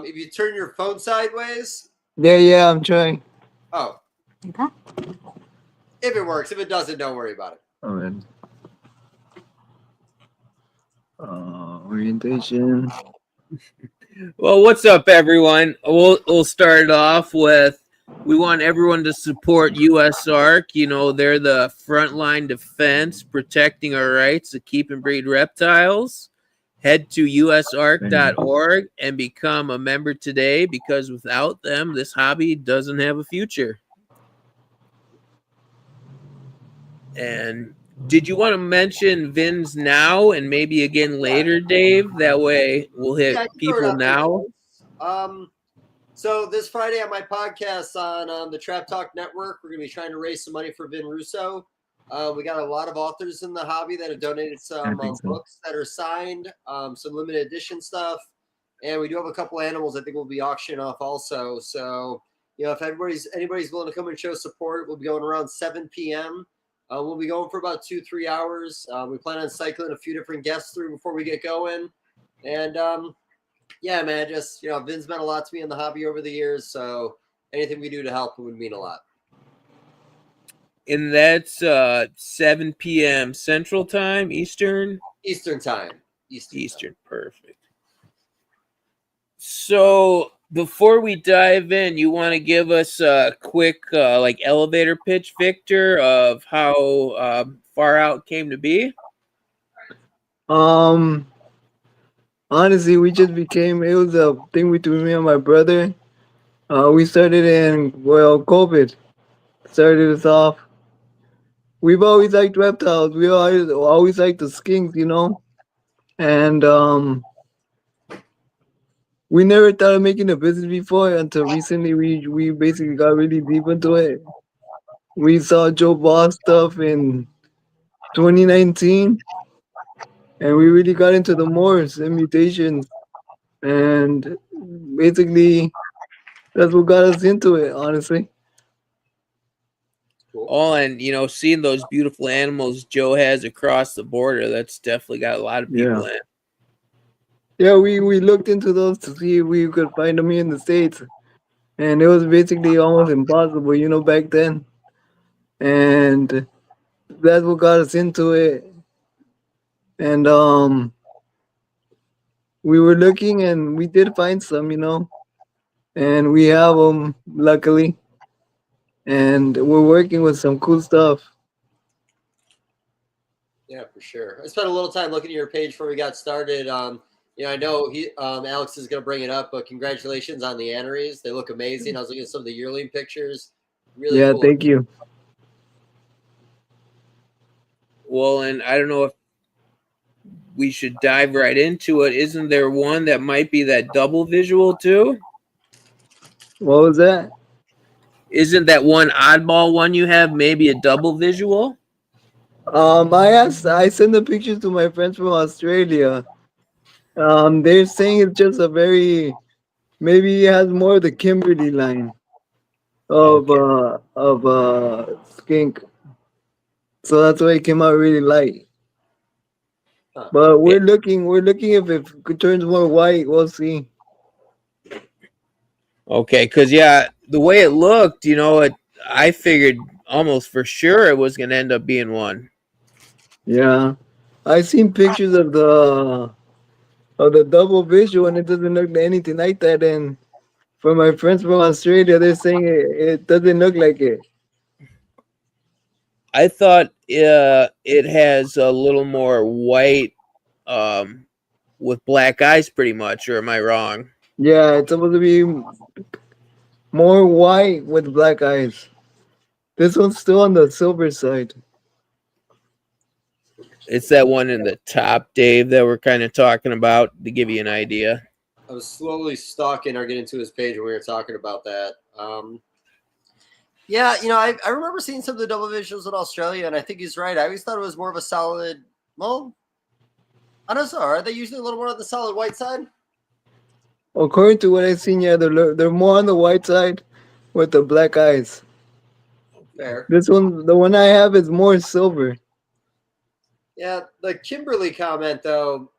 if you turn your phone sideways. Yeah, I'm trying. Oh. Okay. If it works. If it doesn't, don't worry about it. Oh, man. Orientation. Well, what's up, everyone? We'll start off with, we want everyone to support USARK. You know, they're the frontline defense protecting our rights to keep and breed reptiles. Head to usark.org and become a member today, because without them, this hobby doesn't have a future. And did you want to mention VINs now and maybe again later, Dave? That way we'll hit people now. So this Friday on my podcast on the Trap Talk Network, we're going to be trying to raise some money for Vin Russo. We got a lot of authors in the hobby that have donated some books that are signed, some limited edition stuff, and we do have a couple animals I think we'll be auctioning off also. So, you know, if anybody's willing to come and show support, we'll be going around 7 p.m. We'll be going for about 2-3 hours. We plan on cycling a few different guests through before we get going, and yeah, man, just, you know, Vin's meant a lot to me in the hobby over the years, so anything we do to help would mean a lot. And that's 7 p.m. Central Time, Eastern? Eastern Time. Eastern, perfect. So before we dive in, you want to give us a quick like elevator pitch, Victor, of how Far Out came to be? Honestly, we just became, it was a thing between me and my brother. We started COVID started us off. We've always liked reptiles. We always liked the skinks, you know? And we never thought of making a business before until recently we basically got really deep into it. We saw Joe Boss stuff in 2019. And we really got into the morphs and mutations. And basically, that's what got us into it, honestly. Cool. Oh, and, you know, seeing those beautiful animals Joe has across the border, that's definitely got a lot of people in. Yeah, we looked into those to see if we could find them here in the States. And it was basically almost impossible, you know, back then. And that's what got us into it. And we were looking and we did find some, you know. And we have them, luckily. And we're working with some cool stuff. Yeah, for sure. I spent a little time looking at your page before we got started. You know, I know Alex is going to bring it up, but congratulations on the aneries. They look amazing. I was looking at some of the yearling pictures. Really cool. Thank you. Well, and I don't know if we should dive right into it. Isn't there one that might be that double visual too? What was that? Isn't that one oddball one you have maybe a double visual? I sent the pictures to my friends from Australia. They're saying it's just maybe it has more of the Kimberly line of skink. So that's why it came out really light. But we're looking if it turns more white, we'll see. Okay, because the way it looked, you know, I figured almost for sure it was going to end up being one. Yeah, I seen pictures of the double visual, and it doesn't look anything like that. And for my friends from Australia, they're saying it doesn't look like it. I thought it has a little more white with black eyes, pretty much, or am I wrong? Yeah, it's supposed to be more white with black eyes. This one's still on the silver side. It's that one in the top, Dave, that we're kind of talking about to give you an idea. I was slowly stalking or getting to his page when we were talking about that. Yeah, you know, I remember seeing some of the double visuals in Australia, and I think he's right. I always thought it was more of a solid. Well, I don't know. Are they usually a little more on the solid white side? According to what I've seen, yeah, they're more on the white side with the black eyes. Fair. This one, the one I have, is more silver. Yeah, the Kimberly comment, though,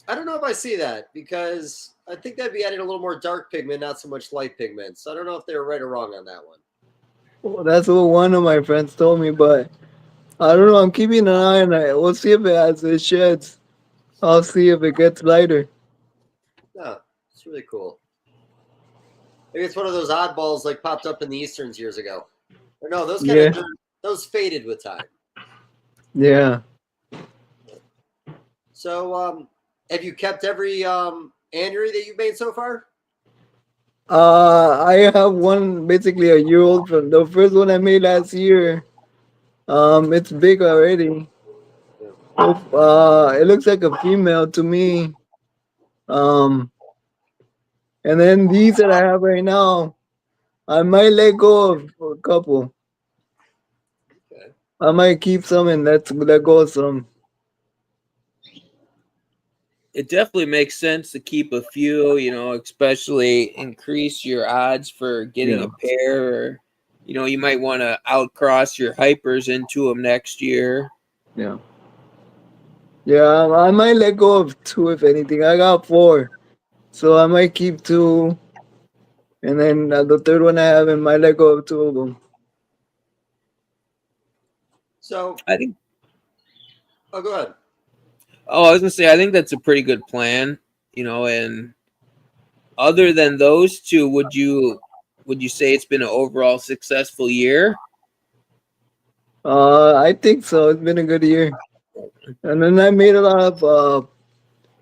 I don't know if I see that because I think that'd be adding a little more dark pigment, not so much light pigment. So I don't know if they were right or wrong on that one. Well, that's what one of my friends told me, but I don't know. I'm keeping an eye on it. We'll see if it sheds. I'll see if it gets lighter. No, it's really cool. Maybe it's one of those oddballs like popped up in the Easterns years ago. Or no, those kind Yeah. of those faded with time. Yeah. So, have you kept every anery that you've made so far? I have one basically a year old from the first one I made last year. It's big already. It looks like a female to me. Um, and then these that I have right now, I might let go of a couple. Okay. I might keep some and let go of some. It definitely makes sense to keep a few, especially increase your odds for getting Yeah. a pair. Or, you might want to outcross your hypers into them next year. Yeah. Yeah, I might let go of two if anything. I got four. So I might keep two. And then the third one I have, and might let go of two of them. So, I think. oh, go ahead. Oh, I was gonna say, I think that's a pretty good plan. And other than those two, would you say it's been an overall successful year? I think so. It's been a good year. And then I made a lot of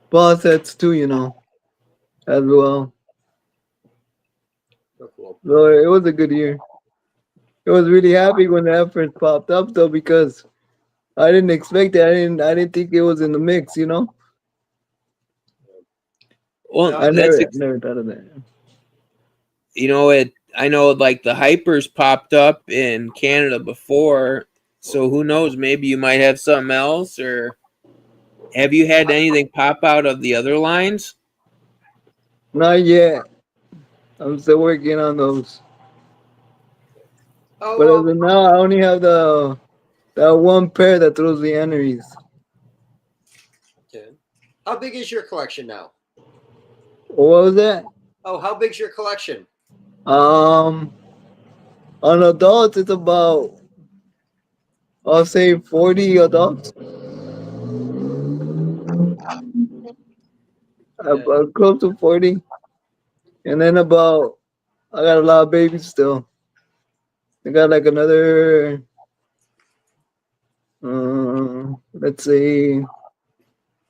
ball sets too, as well. Oh, cool. So it was a good year. I was really happy when the efforts popped up though because I didn't expect it. I didn't think it was in the mix, Well, No, I that's never thought of that. I know like the hypers popped up in Canada before, so who knows? Maybe you might have something else. Or have you had anything pop out of the other lines? Not yet. I'm still working on those. But as oh, of now, I only have that one pair that throws the aneries. okay. How big is your collection now? What was that? Oh, how big's your collection? Um, on adults, it's about I'll say 40 adults. Okay. About close to 40. And then I got a lot of babies still. I got like another, let's say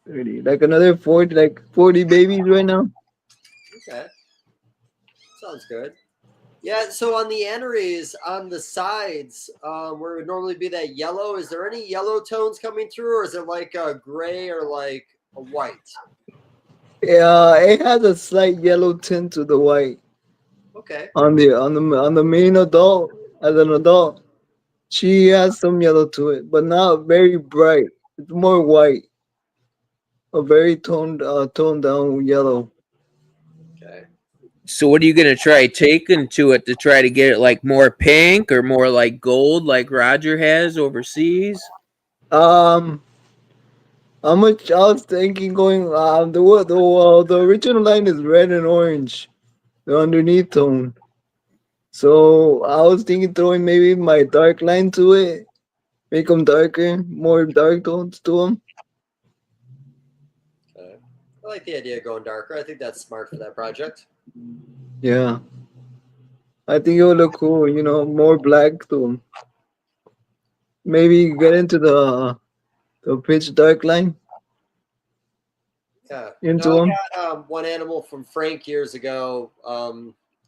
30, like another 40, like 40 babies right now. Okay. Sounds good. Yeah, so on the aneries on the sides, where it would normally be that yellow, is there any yellow tones coming through, or is it like a gray or like a white? Yeah, it has a slight yellow tint to the white Okay. on the main adult. As an adult, she has some yellow to it, but not very bright. It's more white, a very toned down yellow. Okay. So what are you gonna try taking to it to try to get it like more pink or more like gold, like Roger has overseas? Um, how much I was thinking going the original line is red and orange, the underneath tone. So I was thinking throwing maybe my dark line to it, make them darker, more dark tones to them. Okay. I like the idea of going darker. I think that's smart for that project. Yeah, I think it would look cool. More black to them. Maybe get into the pitch dark line Yeah. into No, I them. got one animal from Frank years ago.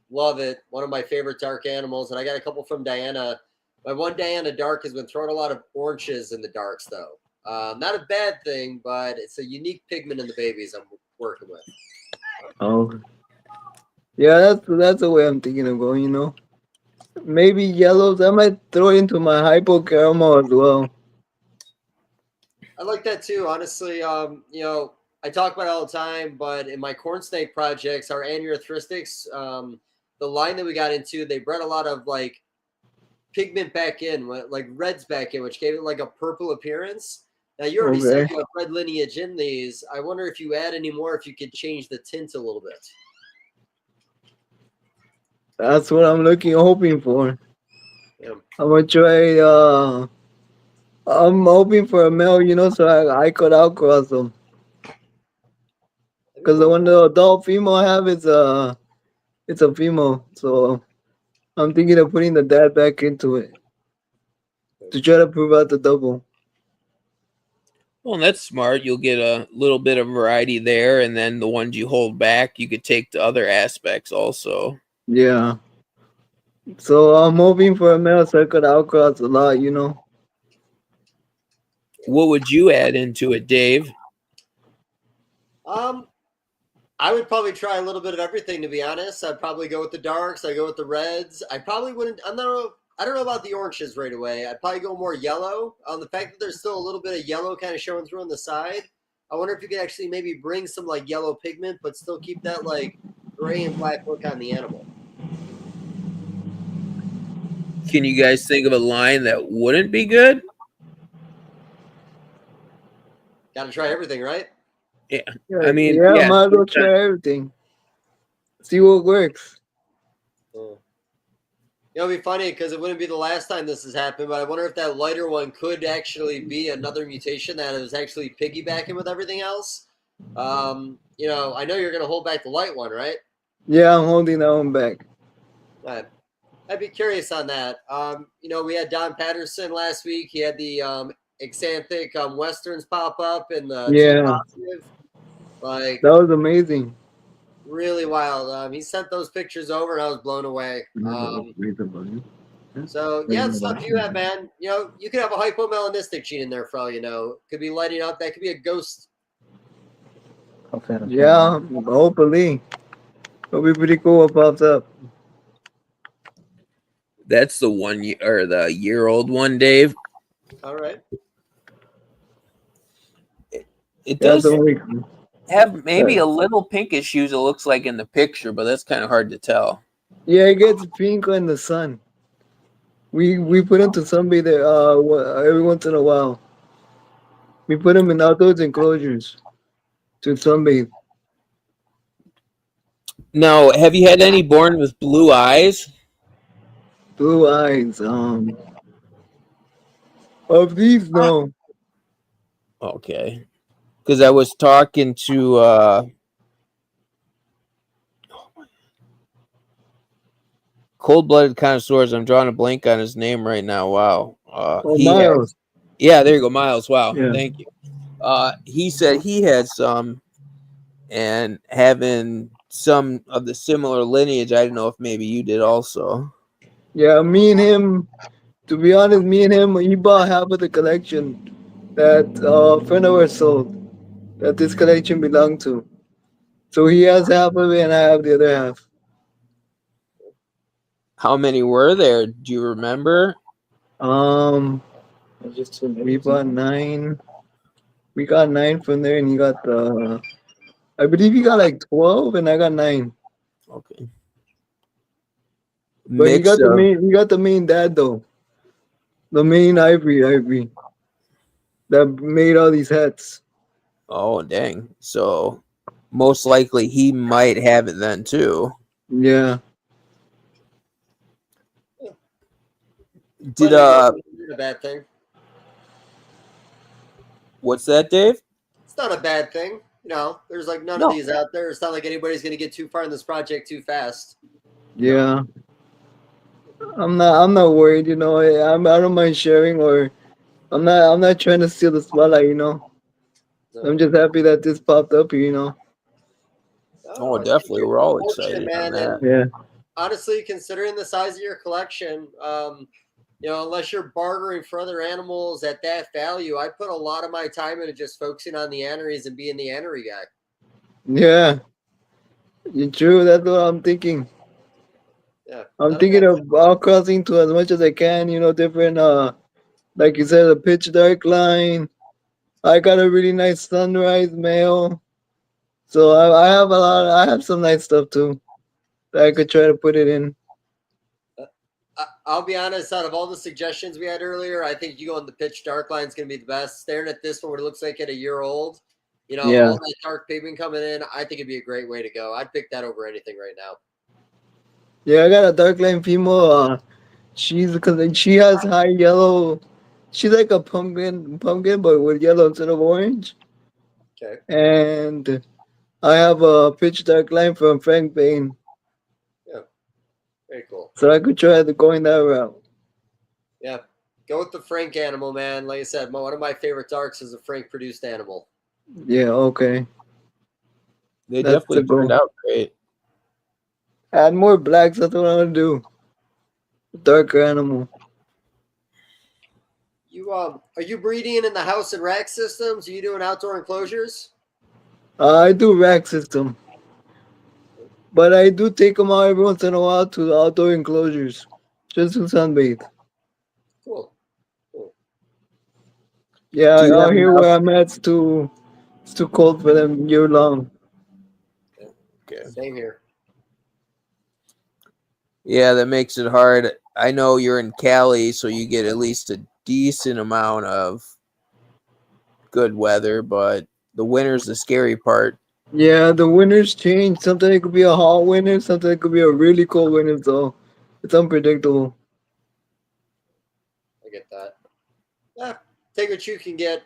Love it. One of my favorite dark animals. And I got a couple from Diana. My one Diana dark has been throwing a lot of oranges in the darks, though. Not a bad thing, but it's a unique pigment in the babies I'm working with. Oh, yeah, that's the way I'm thinking of going. Maybe yellows. I might throw into my hypo caramel as well. I like that too. Honestly, I talk about it all the time, but in my corn snake projects, our anerythristics, the line that we got into, they bred a lot of like pigment back in, like reds back in, which gave it like a purple appearance. Now, you already said Okay. you have red lineage in these. I wonder if you add any more, if you could change the tint a little bit. That's what I'm hoping for. Yeah. I'm gonna try. I'm hoping for a male, so I could outcross them. Because the one the adult female I have is it's a female, so I'm thinking of putting the dad back into it to try to prove out the double. Well, that's smart. You'll get a little bit of variety there, and then the ones you hold back, you could take to other aspects also. Yeah. So I'm hoping for a male so I could outcross a lot. What would you add into it, Dave? I would probably try a little bit of everything, to be honest. I'd probably go with the darks. I'd go with the reds. I probably wouldn't. I don't know about the oranges right away. I'd probably go more yellow. The fact that there's still a little bit of yellow kind of showing through on the side, I wonder if you could actually maybe bring some like yellow pigment, but still keep that like gray and black look on the animal. Can you guys think of a line that wouldn't be good? Got to try everything, right? Yeah. I mean, yeah, might as well try everything. See what works. It'll be funny because it wouldn't be the last time this has happened, but I wonder if that lighter one could actually be another mutation that is actually piggybacking with everything else. I know you're going to hold back the light one, right? Yeah, I'm holding that one back. Right. I'd be curious on that. We had Don Patterson last week. He had the Xanthic Westerns pop up and the T positive. Like, that was amazing. Really wild. He sent those pictures over and I was blown away. So yeah, the stuff you have, man. You could have a hypomelanistic gene in there for all you know. Could be lighting up. That could be a ghost. Yeah, hopefully. It'll be pretty cool what pops up. That's the the year-old one, Dave. All right. It does have maybe a little pinkish hues, it looks like in the picture, but that's kind of hard to tell. Yeah, it gets pink in the sun. We put him to sunbathe there every once in a while. We put him in outdoors enclosures to sunbathe. Now, have you had any born with blue eyes? Blue eyes. Of these, no. Okay. Because I was talking to Cold-Blooded Connoisseurs. I'm drawing a blank on his name right now. Wow. Miles. Yeah, there you go, Miles. Wow. Yeah. Thank you. He said he had some, and having some of the similar lineage. I don't know if maybe you did also. Yeah, me and him, to be honest, he bought half of the collection that a friend of ours sold, that this collection belonged to. So he has half of it and I have the other half. How many were there? Do you remember? We bought 9. We got 9 from there, and he got I believe he got like 12, and I got 9. Okay. But he got the main dad though. The main ivory that made all these hats. Oh dang! So most likely he might have it then too. Yeah. Did a bad thing? What's that, Dave? It's not a bad thing. There's like none of these out there. It's not like anybody's going to get too far in this project too fast. Yeah. I'm not worried. I don't mind sharing, or I'm not trying to steal the spotlight. No. I'm just happy that this popped up here. Oh, definitely. We're all excited, man. Yeah. Honestly, considering the size of your collection, unless you're bartering for other animals at that value, I put a lot of my time into just focusing on the aneries and being the anery guy. Yeah. You're true. That's what I'm thinking. Yeah. I'm thinking of outcrossing to as much as I can, different, like you said, a pitch dark line. I got a really nice sunrise male. So I have some nice stuff too that I could try to put it in. I'll be honest, out of all the suggestions we had earlier, I think you go in the pitch dark line is going to be the best. Staring at this one, what it looks like at a year old, Yeah. all that dark pigment coming in, I think it'd be a great way to go. I'd pick that over anything right now. Yeah, I got a dark line female. Because she has high yellow. She's like a pumpkin, but with yellow instead of orange. Okay. And I have a pitch dark line from Frank Bain, Yeah. Very cool. so I could try going that route. Yeah. Go with the Frank animal, man. Like I said, one of my favorite darks is a Frank produced animal. Yeah, okay. They That's definitely the goal. turned out great. Add more blacks. That's what I want to do. Darker animal. You are you breeding in the house and rack systems? Are you doing outdoor enclosures? I do rack system, but I do take them out every once in a while to the outdoor enclosures, just to sunbathe. Cool. Yeah, Do you out have here enough? where I'm at, it's too cold for them year long. Okay. Same here. Yeah, that makes it hard. I know you're in Cali, so you get at least a decent amount of good weather, but the winter's the scary part. Yeah, the winters change. Sometimes it could be a hot winter, sometimes it could be a really cold winter, so it's unpredictable. I get that. Yeah, take what you can get.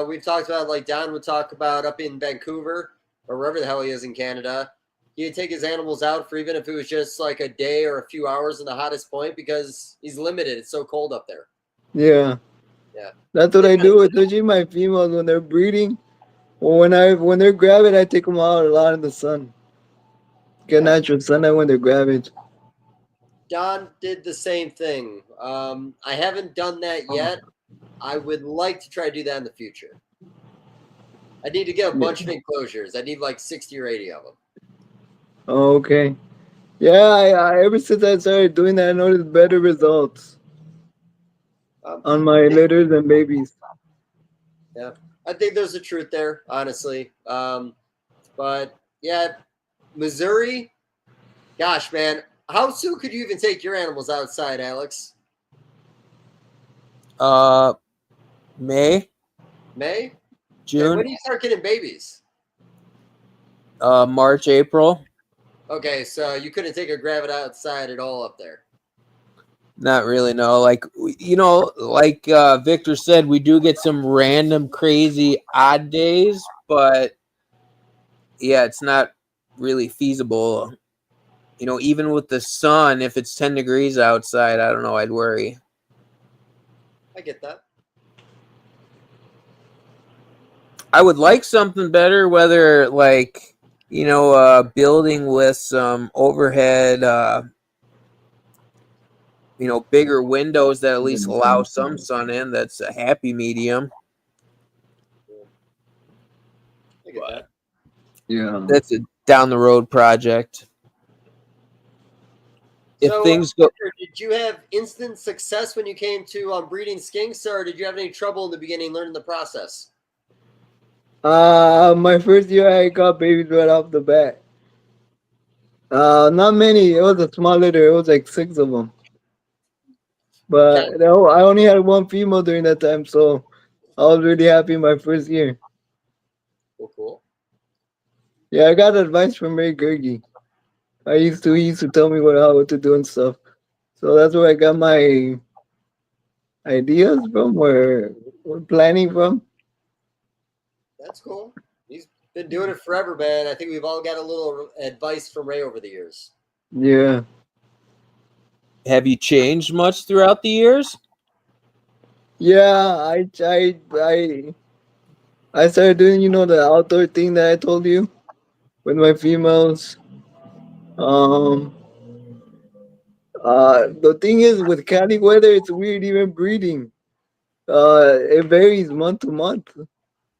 We've talked about, like Don would talk about up in Vancouver or wherever the hell he is in Canada. He'd take his animals out for even if it was just like a day or a few hours in the hottest point because he's limited. It's so cold up there. Yeah. Yeah. That's what I do, especially my females when they're breeding. Or when they're gravid, I take them out a lot in the sun. Get natural sunlight when they're gravid. Don did the same thing. I haven't done that yet. I would like to try to do that in the future. I need to get a bunch of enclosures. I need like 60 or 80 of them. Oh, okay. Yeah, I ever since I started doing that, I noticed better results on my litters and babies. Yeah, I think there's a truth there, honestly. But yeah, Missouri, gosh, man, how soon could you even take your animals outside, Alex? May, May? June, Okay, when do you start getting babies? March, April. Okay, so you couldn't take a gravid outside at all up there. Not really, no. Like Victor said, we do get some random crazy odd days, but yeah, it's not really feasible. Even with the sun, if it's 10 degrees outside, I don't know, I'd worry. I get that. I would like something better, whether building with some overhead, bigger windows that at least allow some sun in. That's a happy medium. I get that. Yeah. That's a down the road project. If things go, did you have instant success when you came to breeding skinks, or did you have any trouble in the beginning learning the process? My first year I got babies right off the bat. Not many. It was a small litter. It was like 6 of them. But I only had one female during that time, so I was really happy my first year. Cool. Yeah, I got advice from Ray Gergie. He used to tell me what to do and stuff. So that's where I got my ideas from, where we're planning from. That's cool. He's been doing it forever, man. I think we've all got a little advice from Ray over the years. Yeah. have you changed much throughout the years? Yeah, I started doing, the outdoor thing that I told you with my females. The thing is with Cali weather, it's weird even breeding. It varies month to month.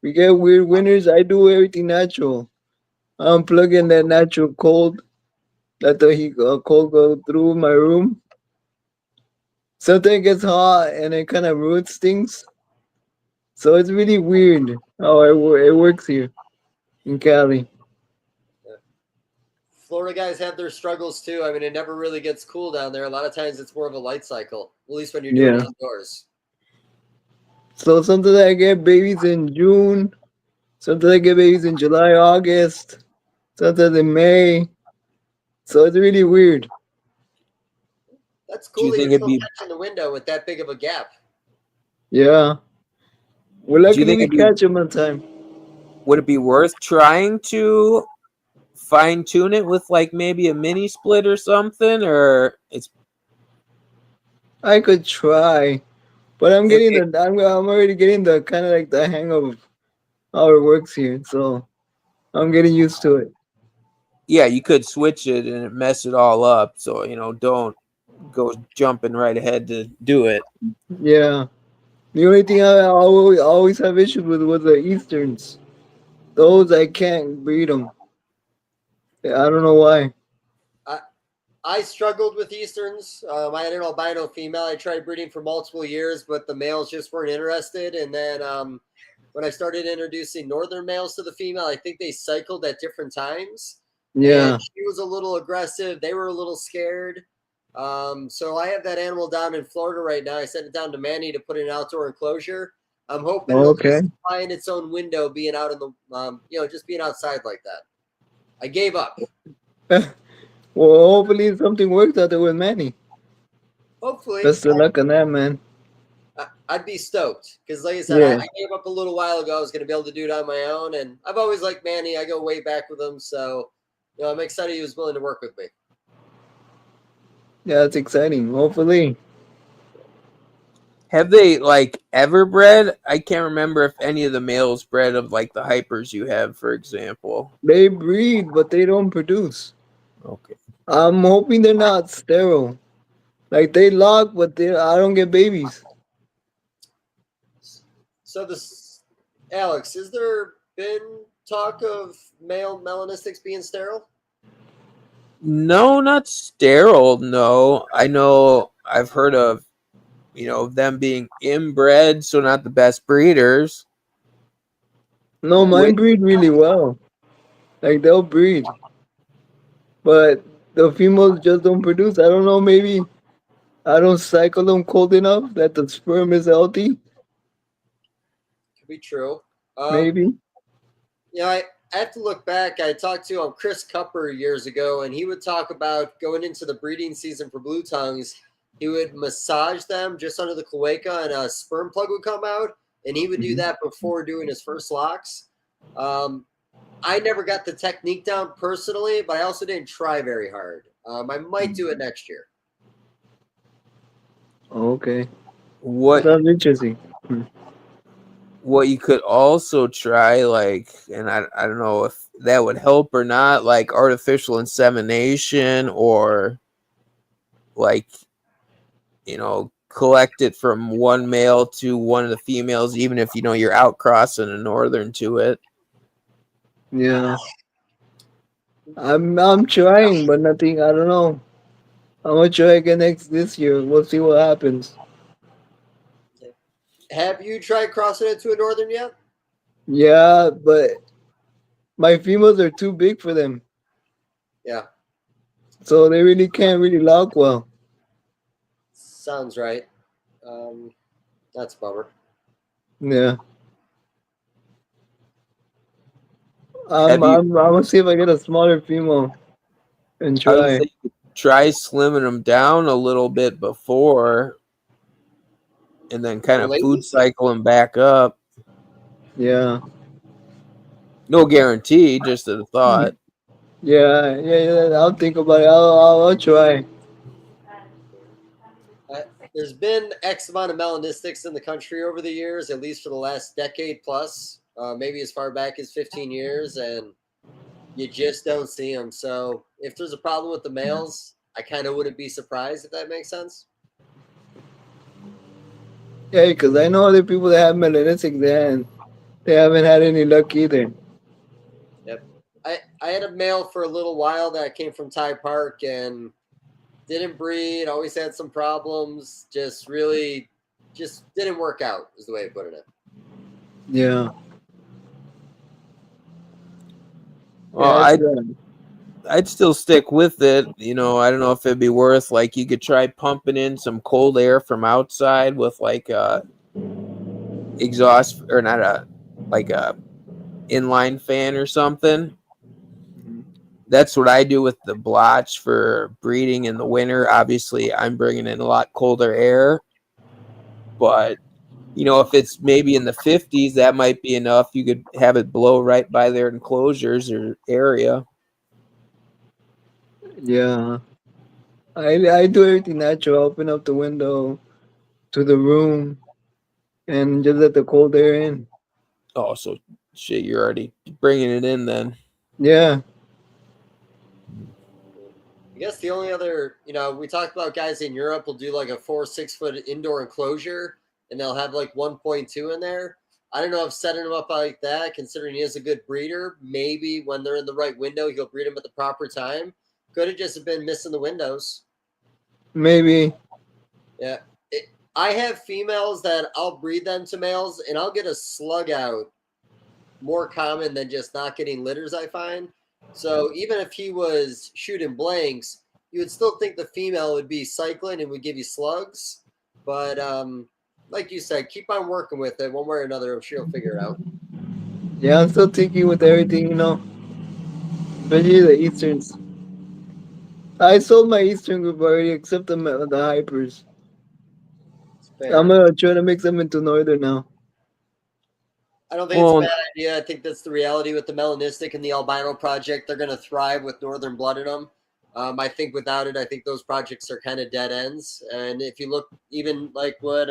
We get weird winters. I do everything natural. I'm plugging that natural cold. Let the heat cold go through my room. Sometimes it gets hot and it kind of ruins things. So it's really weird how it works here in Cali. Florida guys have their struggles too. I mean, it never really gets cool down there. A lot of times it's more of a light cycle, at least when you're doing it indoors. So sometimes I get babies in June. Sometimes I get babies in July, August. Sometimes in May. So it's really weird. That's Do you cool that think you're it'd still be? catching the window with that big of a gap. Yeah. We're Do you lucky think we it'd be? catch them on time. Would it be worth trying to fine tune it with like maybe a mini split or something, or it's I could try, but I'm it, getting it, the I'm already getting the kind of like the hang of how it works here. So I'm getting used to it. yeah, you could switch it and mess it all up. So don't go jumping right ahead to do it. Yeah. The only thing I always have issues with was the Easterns. Those I can't breed them. I don't know why. I, I struggled with Easterns. I had an albino female. I tried breeding for multiple years, but the males just weren't interested. And then when I started introducing northern males to the female, I think they cycled at different times. And Yeah. she was a little aggressive. They were a little scared. So I have that animal down in Florida right now. I sent it down to Manny to put in an outdoor enclosure. I'm hoping it'll Okay. just find its own window being out in the, just being outside like that. I gave up. Well, hopefully something works out there with Manny. Hopefully. Best of luck on that, man. I'd be stoked because, like I said, Yeah. I gave up a little while ago. I was going to be able to do it on my own, and I've always liked Manny. I go way back with him, so I'm excited he was willing to work with me. Yeah, it's exciting. Hopefully. Have they like ever bred? I can't remember if any of the males bred of like the hypers you have, for example. They breed, but they don't produce. Okay. I'm hoping they're not sterile. Like they lock, but I don't get babies. So this, Alex, has there been talk of male melanistics being sterile? No, not sterile. No, I know. I've heard of them being inbred, so not the best breeders. No, mine breed really well. Like they'll breed, but the females just don't produce. I don't know. Maybe I don't cycle them cold enough that the sperm is healthy. Could be true. Maybe. I have to look back. I talked to Chris Cupper years ago, and he would talk about going into the breeding season for blue tongues. He would massage them just under the cloaca, and a sperm plug would come out, and he would do that before doing his first locks. I never got the technique down personally, but I also didn't try very hard. I might do it next year. Okay. What Sounds interesting. what you could also try, like, and I don't know if that would help or not, like artificial insemination or like, collect it from one male to one of the females, even if you're outcrossing a northern to it. Yeah. I'm trying, but nothing. I don't know. I'm gonna try again this year. We'll see what happens. Have you tried crossing it to a northern yet? Yeah, but my females are too big for them, Yeah, so they really can't really lock well. sounds right. That's a bummer. Yeah. Have you? I'm gonna see if I get a smaller female and I was gonna try. say you could try slimming them down a little bit before, and then kind of food cycle them back up. Yeah. No guarantee, just a thought. Yeah. I'll think about it. I'll try. There's been X amount of melanistics in the country over the years, at least for the last decade plus, maybe as far back as 15 years, and you just don't see them. So if there's a problem with the males, I kind of wouldn't be surprised, if that makes sense. Yeah, because I know other people that have melanistics and they haven't had any luck either. Yep. I had a male for a little while that came from Ty Park and didn't breed, always had some problems, just didn't work out, is the way of putting it. Yeah. Well, I'd still stick with it. You know, I don't know if it'd be worth, like, you could try pumping in some cold air from outside with like a exhaust, or not a, like a inline fan or something. That's what I do with the blotch for breeding in the winter. Obviously, I'm bringing in a lot colder air, but you know, if it's maybe in the 50s, that might be enough. You could have it blow right by their enclosures or area. Yeah. I do everything natural. Open up the window to the room and just let the cold air in. Oh, so shit, you're already bringing it in then. Yeah. I guess the only other, we talked about guys in Europe will do like a 4-6 foot indoor enclosure and they'll have like 1.2 in there. I don't know if setting him up like that, considering he is a good breeder, maybe when they're in the right window, he'll breed them at the proper time. Could have just been missing the windows. Maybe. Yeah. I have females that I'll breed them to males and I'll get a slug out more common than just not getting litters, I find. So even if he was shooting blanks, you would still think the female would be cycling and would give you slugs. But like you said, keep on working with it. One way or another, I'm sure you'll figure it out. Yeah, I'm still thinking with everything, especially the Easterns. I sold my Eastern group already, except the hypers. It's I'm fair. gonna try to mix them into Northern now. I don't think it's a Well, bad idea. I think that's the reality with the melanistic and the albino project. They're going to thrive with northern blood in them. I think without it, I think those projects are kind of dead ends. And if you look even like what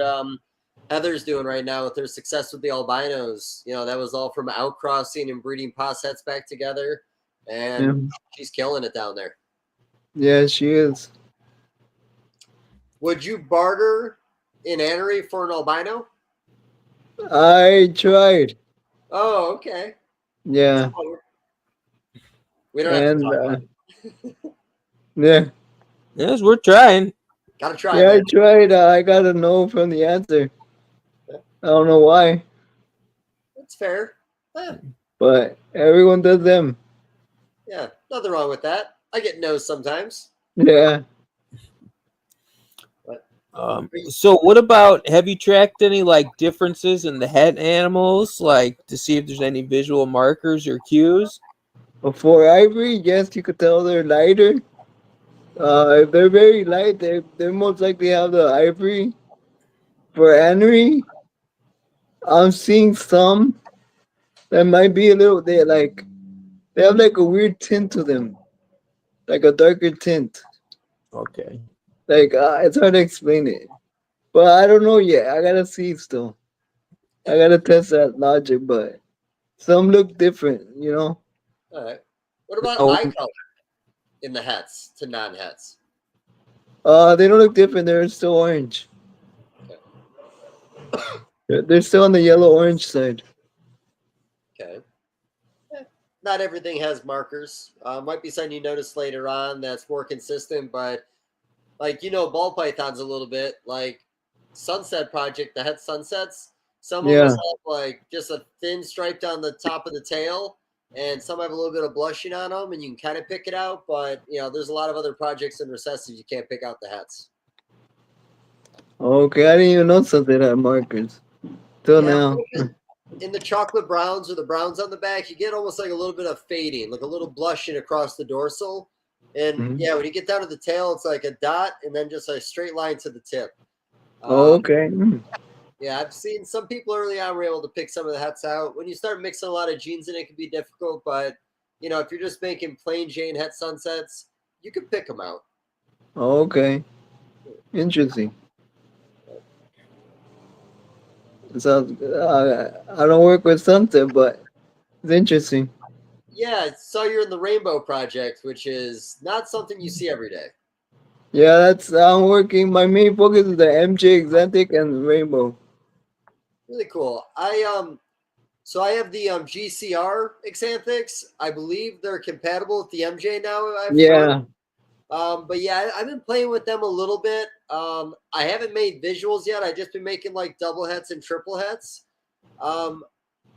Heather's doing right now with her success with the albinos, that was all from outcrossing and breeding possets back together. Yeah, And she's killing it down there. yeah, she is. Would you barter in anery for an albino? I tried. Oh, okay. Yeah, We don't have to and talk about it. yeah, yes, we're trying. Gotta try, yeah, I man. tried. I got a no from the answer. I don't know why, That's fair. but everyone does them. Yeah, nothing wrong with that. I get no's sometimes. Yeah. But So what about, have you tracked any like differences in the head animals, like to see if there's any visual markers or cues? For ivory, yes, you could tell they're lighter. If they're very light, they most likely have the ivory. For anery, I'm seeing some that might be a little. They have like a weird tint to them, like a darker tint. Okay. Like it's hard to explain it, but I don't know yet. I gotta see still. I gotta test that logic, but some look different. all right. What about Oh, eye color in the hats to non-hats? They don't look different. They're still orange. They're still on the yellow orange side. Okay. Not everything has markers. Might be something you notice later on that's more consistent, but like ball pythons a little bit. Like Sunset Project, the head sunsets. Some of Yeah. us have like just a thin stripe down the top of the tail, and some have a little bit of blushing on them, and you can kind of pick it out. But there's a lot of other projects in recessive you can't pick out the hats. Okay, I didn't even know something had markers till Yeah, a now. little bit. In the chocolate browns or the browns on the back, you get almost like a little bit of fading, like a little blushing across the dorsal. And Mhm. yeah, when you get down to the tail, it's like a dot and then just a straight line to the tip. Okay. Yeah, I've seen some people early on were able to pick some of the hats out. When you start mixing a lot of genes in, it can be difficult. But if you're just making plain Jane het sunsets, you can pick them out. Okay. Interesting. Sounds. I don't work with sunset, but it's interesting. Yeah, so you're in the Rainbow Project, which is not something you see every day. Yeah, I'm working. My main focus is the MJ Exotic and Rainbow. Really cool. So I have the GCR Xanthics. I believe they're compatible with the MJ now. I've heard. Yeah. But yeah, I've been playing with them a little bit. I haven't made visuals yet. I've just been making like double hets and triple hets. I'm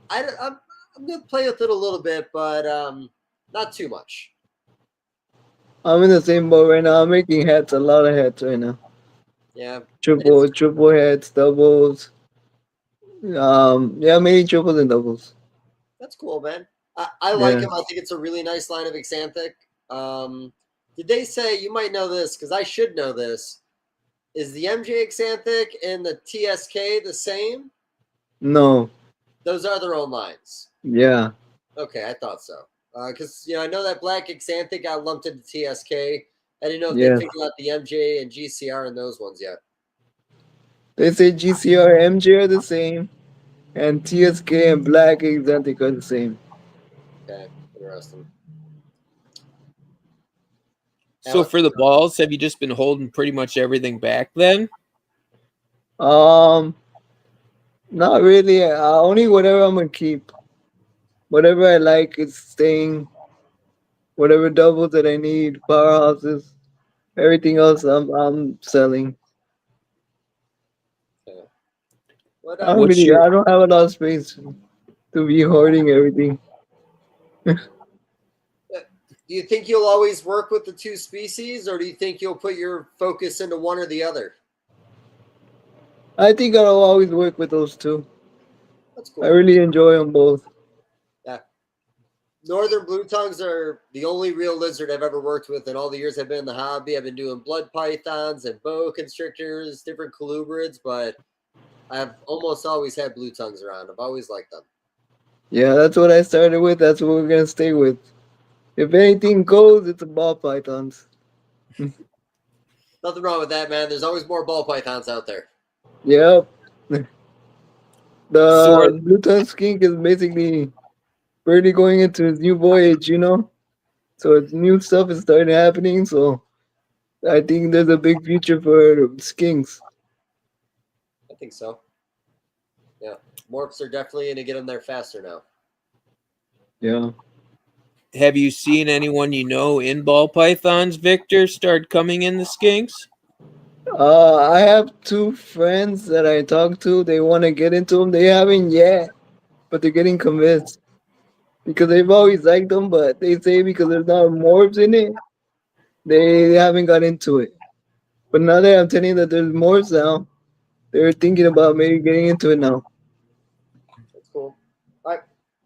gonna play with it a little bit, but not too much. I'm in the same boat right now. I'm making hats, a lot of hats right now. Yeah. Triple hats, doubles. Yeah, mainly triples and doubles. That's cool, man. I like Yeah. him. I think it's a really nice line of Xanthic. Did they say, you might know this because I should know this, is the MJ Xanthic and the TSK the same? No. Those are their own lines. Yeah. Okay, I thought so. Because I know that Black Xanthic got lumped into TSK. I didn't know if they Yeah. figured out the MJ and GCR and those ones yet. They say GCR, MJ are the same, and TSK and Black Exotic are the same. Okay, interesting. So for the balls, have you just been holding pretty much everything back then? Not really. Only whatever I'm gonna keep. Whatever I like is staying. Whatever doubles that I need, powerhouses, everything else I'm selling. Okay. What, I don't have a lot of space to be hoarding everything. do you think you'll always work with the two species, or do you think you'll put your focus into one or the other? I think I'll always work with those two. That's I cool. really enjoy them both. Yeah. Northern blue tongues are the only real lizard I've ever worked with in all the years I've been in the hobby. I've been doing blood pythons and boa constrictors, different colubrids, but I've almost always had blue tongues around. I've always liked them. Yeah, that's what I started with. That's what we're gonna stay with. If anything goes, it's a ball pythons. Nothing wrong with that, man. There's always more ball pythons out there. Yep. So The blue tongue skink is basically really going into his new voyage, So it's new stuff is starting happening. So I think there's a big future for skinks. I think so. Yeah. Morphs are definitely going to get them there faster now. Yeah. have you seen anyone you know in ball pythons, Victor, start coming in the skinks? I have two friends that I talk to. They want to get into them. They haven't yet, but they're getting convinced because they've always liked them. But they say because there's not morphs in it, they haven't got into it. But now that I'm telling you that there's morphs now, they're thinking about maybe getting into it now. That's cool.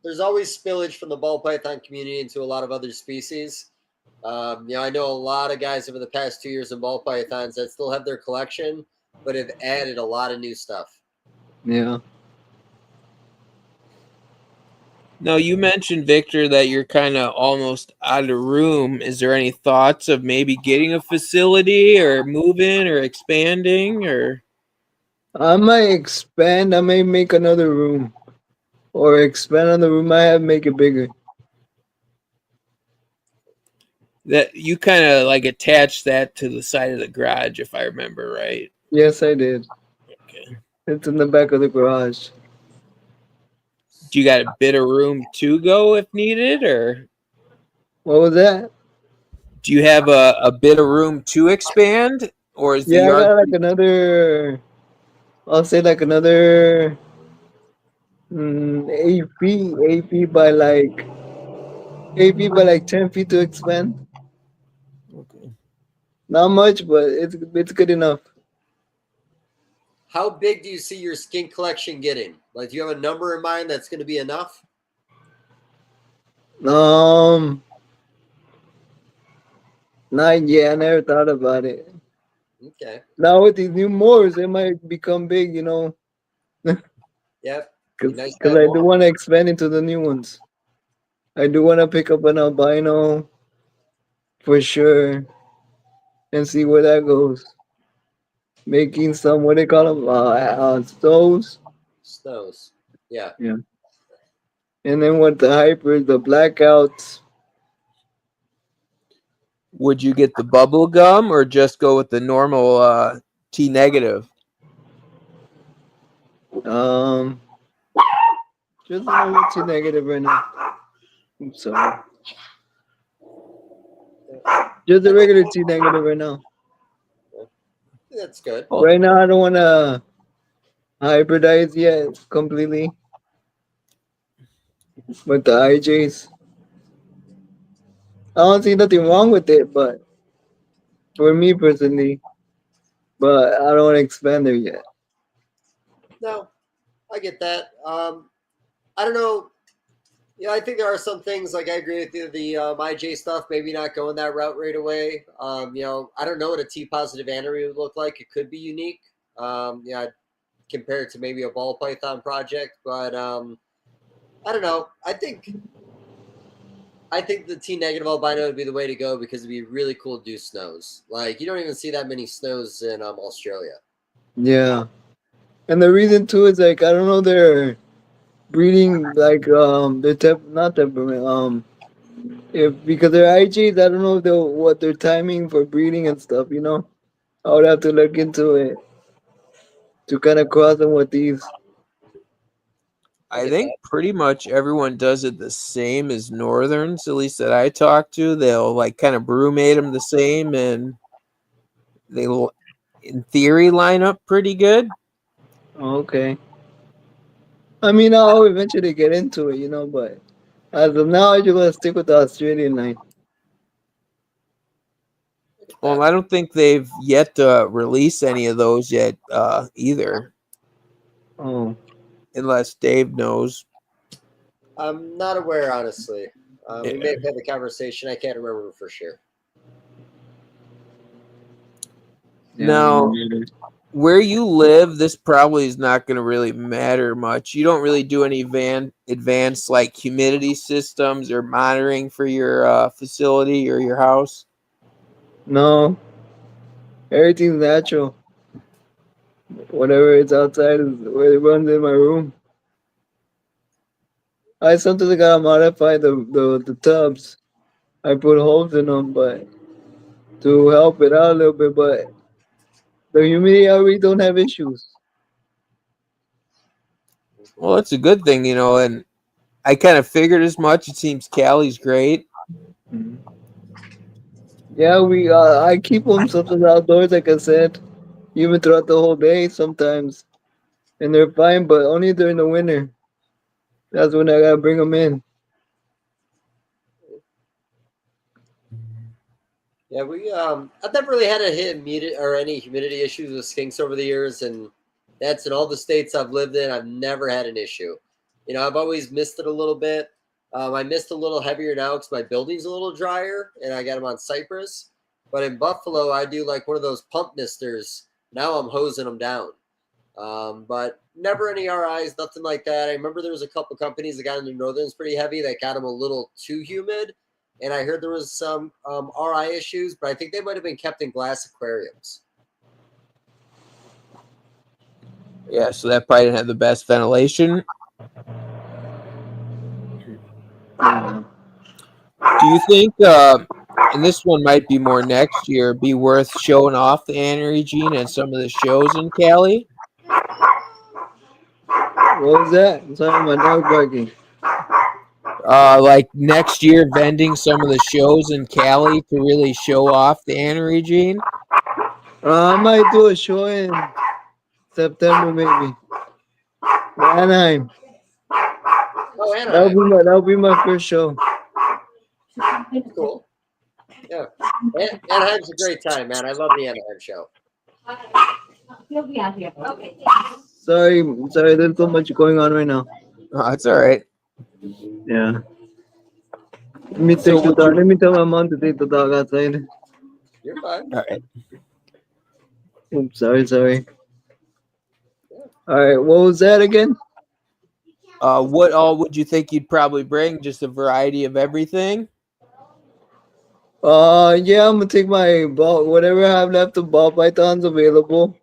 There's always spillage from the ball python community into a lot of other species. I know a lot of guys over the past 2 years in ball pythons that still have their collection, but have added a lot of new stuff. Yeah. Now, you mentioned, Victor, that you're kind of almost out of room. Is there any thoughts of maybe getting a facility or moving or expanding or? I might expand. I may make another room or expand on the room I have, make it bigger. That you kind of like attach that to the side of the garage, if I remember right. Yes, I did. Okay. It's in the back of the garage. Do you got a bit of room to go if needed, or What was that? do you have a bit of room to expand, or is the Yeah, I yard? got like another. I'll say like another 8 feet, 8 feet by like 8 feet by like 10 feet to expand. Okay. Not much, but it's good enough. How big do you see your skink collection getting? Like, do you have a number in mind that's going to be enough? Not yet. I never thought about it. Okay. Now with these new moors, it might become big, Yep. because Nice to I have do more. want to expand into the new ones. I do want to pick up an albino for sure and see where that goes. Making some what they call them stoves. Snows. Yeah. Yeah. And then with the hypers, the blackouts. Would you get the bubble gum or just go with the normal T negative? Just a little too negative right now. I'm sorry. Just a regular T negative right now. That's good. Right now, I don't want to hybridize yet completely with the IJs. I don't see nothing wrong with it, but for me personally, but I don't want to expand there yet. No, I get that. I don't know. Yeah, I think there are some things like I agree with you. The IJ stuff, maybe not going that route right away. I don't know what a T positive anery would look like. It could be unique. Yeah, compared to maybe a ball python project, but I don't know. I think the T negative albino would be the way to go because it'd be really cool to do snows. Like you don't even see that many snows in Australia. Yeah, and the reason too is like I don't know their breeding like their not temperament if because they're IGs I don't know if what their timing for breeding and stuff. I would have to look into it to kind of cross them with these. I I get think that. pretty much everyone does it the same as northerns, at least that I talk to. They'll like kind of brumate them the same, and they'll, in theory, line up pretty good. Okay. I mean, I'll eventually get into it, but as of now, I'm just gonna stick with the Australian line. I get Well, that. I don't think they've yet released any of those yet either, Oh, unless Dave knows. I'm not aware, honestly. We may Yeah. have had the conversation. I can't remember for sure. yeah, me Now, neither. where you live, this probably is not going to really matter much. You don't really do any advanced like humidity systems or monitoring for your facility or your house. No, everything's natural. Whatever is outside is what it runs in my room. I sometimes gotta modify the tubs. I put holes in them, but to help it out a little bit. But the humidity, I really don't have issues. Well, that's a good thing, and I kind of figured as much. It seems Cali's great. Yeah, I keep them sometimes outdoors, like I said, even throughout the whole day sometimes, and they're fine, but only during the winter. That's when I gotta bring them in. Yeah, I've never really had a hit humidity or any humidity issues with skinks over the years, and that's in all the states I've lived in. I've never had an issue. I've always missed it a little bit. I missed a little heavier now because my building's a little drier, and I got them on cypress. But in Buffalo, I do like one of those pump misters. Now I'm hosing them down. But never any RIs, nothing like that. I remember there was a couple companies that got into Northern's pretty heavy that got them a little too humid, and I heard there was some RI issues, but I think they might have been kept in glass aquariums. Yeah, so that probably didn't have the best ventilation. Yeah. Do you think, and this one might be more next year, be worth showing off the anery gene at some of the shows in Cali? What was that? Sorry, my dog barking. Like next year, vending some of the shows in Cali to really show off the anery gene? I might do a show in September, maybe. Anaheim. Oh, Anaheim. That'll be my first show. That's cool. Yeah. Anaheim's a great time, man. I love the Anaheim show. Sorry, there's so much going on right now. Oh, that's all right. Yeah. Let me So take the would dog. you? Let me tell my mom to take the dog outside. You're fine. All right. Oops, sorry. All right, what was that again? What all would you think you'd probably bring? Just a variety of everything? Yeah, I'm gonna take my ball, whatever I have left of ball pythons available.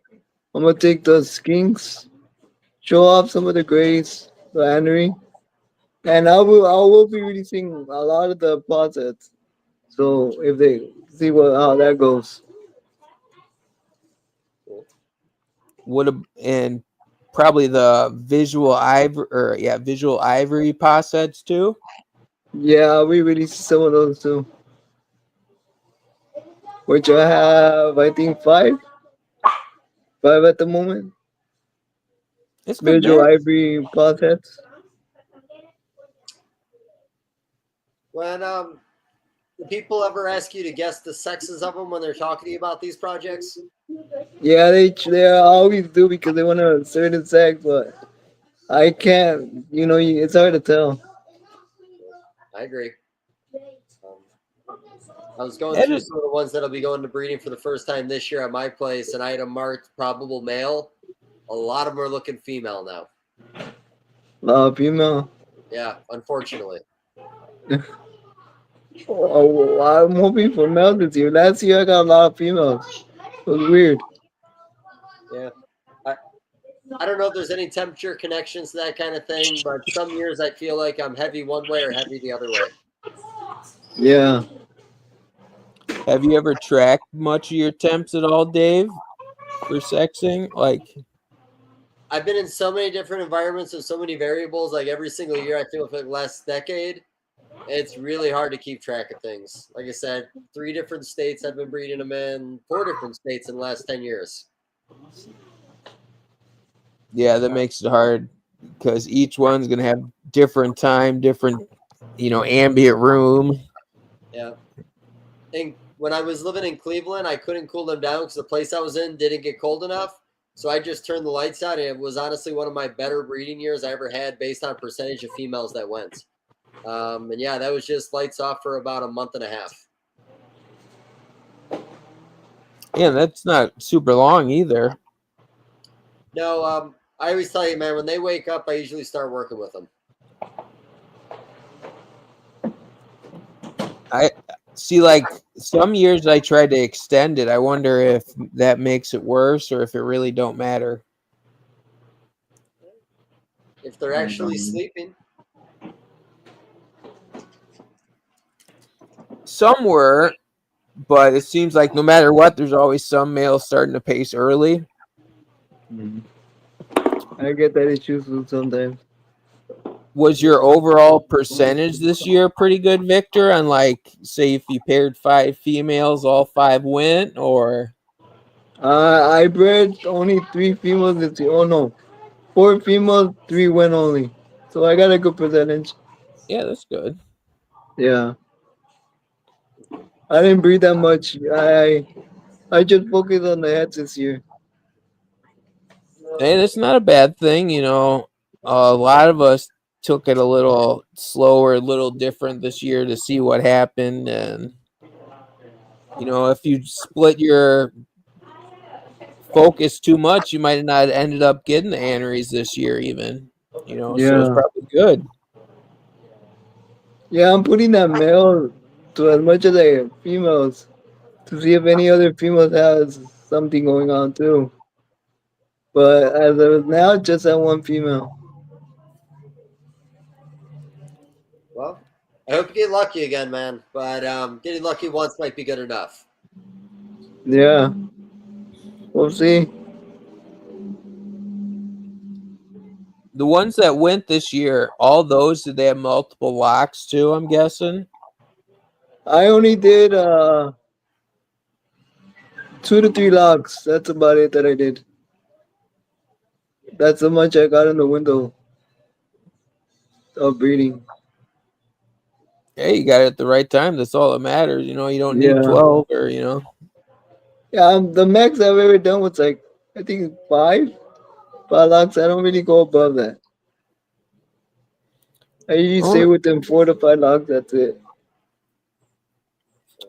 I'm gonna take the skinks, show off some of the grays, the anery, and I will be releasing a lot of the posets. So if they see how that goes. Cool. And probably the visual ivory posets too. Yeah, we release some of those too. Which I have, I think five at the moment. It's good Visual mix. ivory posets. When Do people ever ask you to guess the sexes of them when they're talking to you about these projects? Yeah, they always do because they want a certain sex, but I can't. It's hard to tell. I agree. I was going That through is- some of the ones that'll be going to breeding for the first time this year at my place, and I had a marked probable male. A lot of them are looking female now. Female. Yeah, unfortunately. Oh, I'm hoping for male this year. Last year I got a lot of females. It was weird. Yeah. I don't know if there's any temperature connections to that kind of thing, but some years I feel like I'm heavy one way or heavy the other way. Yeah. Have you ever tracked much of your temps at all, Dave, for sexing? Like, I've been in so many different environments and so many variables. Like every single year, I feel for the last decade, it's really hard to keep track of things. Like I said, 3 different states I've been breeding them in, 4 different states in the last 10 years. yeah, that makes it hard because each one's gonna have different time, different, ambient room. Yeah. And when I was living in Cleveland, I couldn't cool them down because the place I was in didn't get cold enough. So I just turned the lights out, and it was honestly one of my better breeding years I ever had based on percentage of females that went. And yeah, that was just lights off for about a month and a half. Yeah, that's not super long either. No, I always tell you, man, when they wake up, I usually start working with them. I see, like some years I try to extend it. I wonder if that makes it worse or if it really don't matter. If they're actually sleeping. Some were, but it seems like no matter what, there's always some males starting to pace early. I get that issue sometimes. Was your overall percentage this year pretty good, Victor? On like, say, if you paired 5 females, all 5 went, or I bred only 3 females this year. Oh no, 4 females, 3 went only. So I got a good percentage. yeah, that's good. Yeah. I didn't breed that much. I just focused on the heads this year. Hey, that's not a bad thing, A lot of us took it a little slower, a little different this year to see what happened, and if you split your focus too much, you might have not ended up getting the aneries this year, even. So it's Yeah. probably good. Yeah, I'm putting that male to as much as I females to see if any other females has something going on too. But as of now, just that one female. Well, I hope you get lucky again, man. But getting lucky once might be good enough. Yeah. We'll see. The ones that went this year, all those, did they have multiple locks too, I'm guessing? I only did 2 to 3 logs. That's about it that I did. That's how much I got in the window of breeding. Hey, you got it at the right time. That's all that matters. You don't need Yeah. 12 or, Yeah, the max I've ever done was like, I think 5 logs. I don't really go above that. I usually stay within 4 to 5 logs. That's it.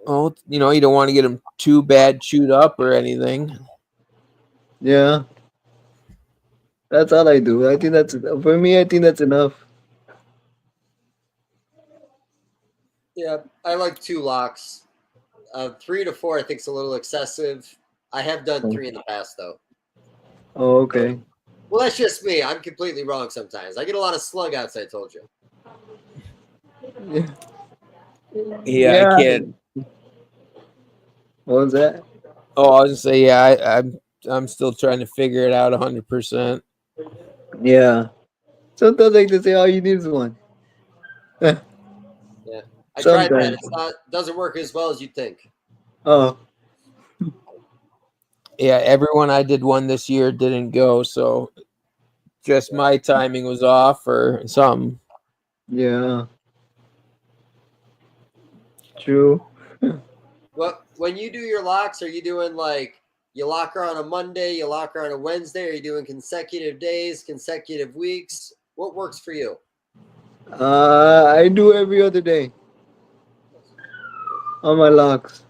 Oh, you don't want to get them too bad chewed up or anything. Yeah. That's all I do. I think that's for me. I think that's enough. Yeah, I like 2 locks. 3 to 4, I think, is a little excessive. I have done 3 in the past, though. Oh, okay. Well, that's just me. I'm completely wrong sometimes. I get a lot of slug outs, I told you. Yeah, I can't. What was that? Oh, I was gonna say, yeah, I'm still trying to figure it out 100%. Yeah. Sometimes I just say, all you need is one. Yeah, I tried that. Sometimes. It's not doesn't work as well as you'd think. Oh, Yeah, everyone I did one this year didn't go, so just my timing was off or something. yeah. True. When you do your locks, are you doing like you lock her on a Monday, you lock her on a Wednesday? Are you doing consecutive days, consecutive weeks? What works for you? I do every other day on my locks.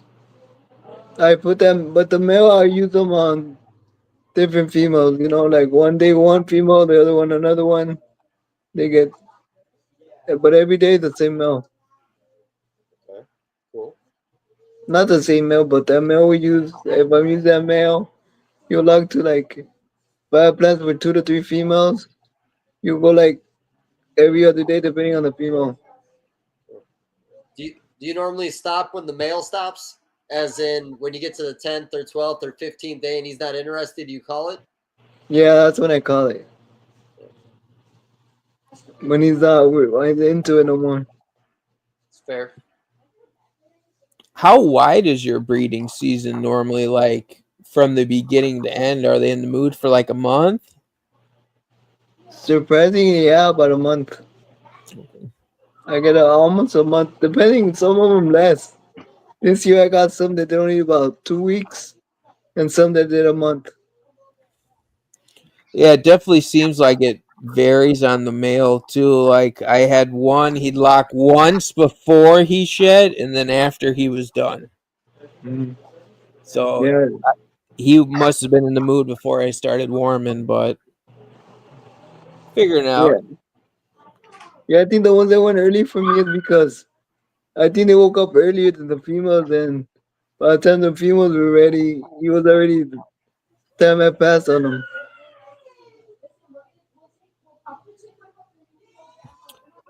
I put them, but the male I use them on different females. You know, like one day one female, the other one another one. They get, but every day the same male. Okay, cool. Not the same male, but that male we use. If I use that male, you lock to like five plants with 2 to 3 females. You go like every other day depending on the female. Do you normally stop when the male stops? As in when you get to the 10th or 12th or 15th day and he's not interested, you call it? Yeah, that's what I call it. When he's not, when he's into it no more. It's fair. How wide is your breeding season normally? Like from the beginning to end? Are they in the mood for like a month? Surprisingly, yeah, about a month. I get almost a month, depending. Some of them less. This year I got some that only about 2 weeks, and some that did a month. Yeah, it definitely seems like it varies on the male too. Like I had one, he'd lock once before he shed, and then after he was done. Mm. So Yeah, he must have been in the mood before I started warming, but figuring yeah, out. yeah. I think the ones that went early for me is because I think they woke up earlier than the females, and by the time the females were ready, he was already time had passed on them.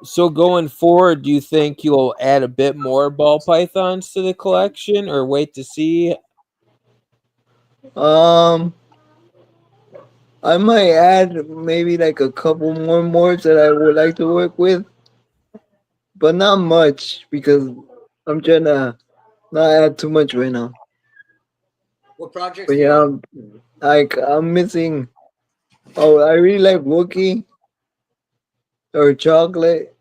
So going forward, do you think you'll add a bit more ball pythons to the collection, or wait to see? Um, I might add maybe like a couple more morphs that I would like to work with, but not much because I'm trying to not add too much right now. What projects But do you yeah, have? like I'm missing. Oh, I really like Wookie or Chocolate,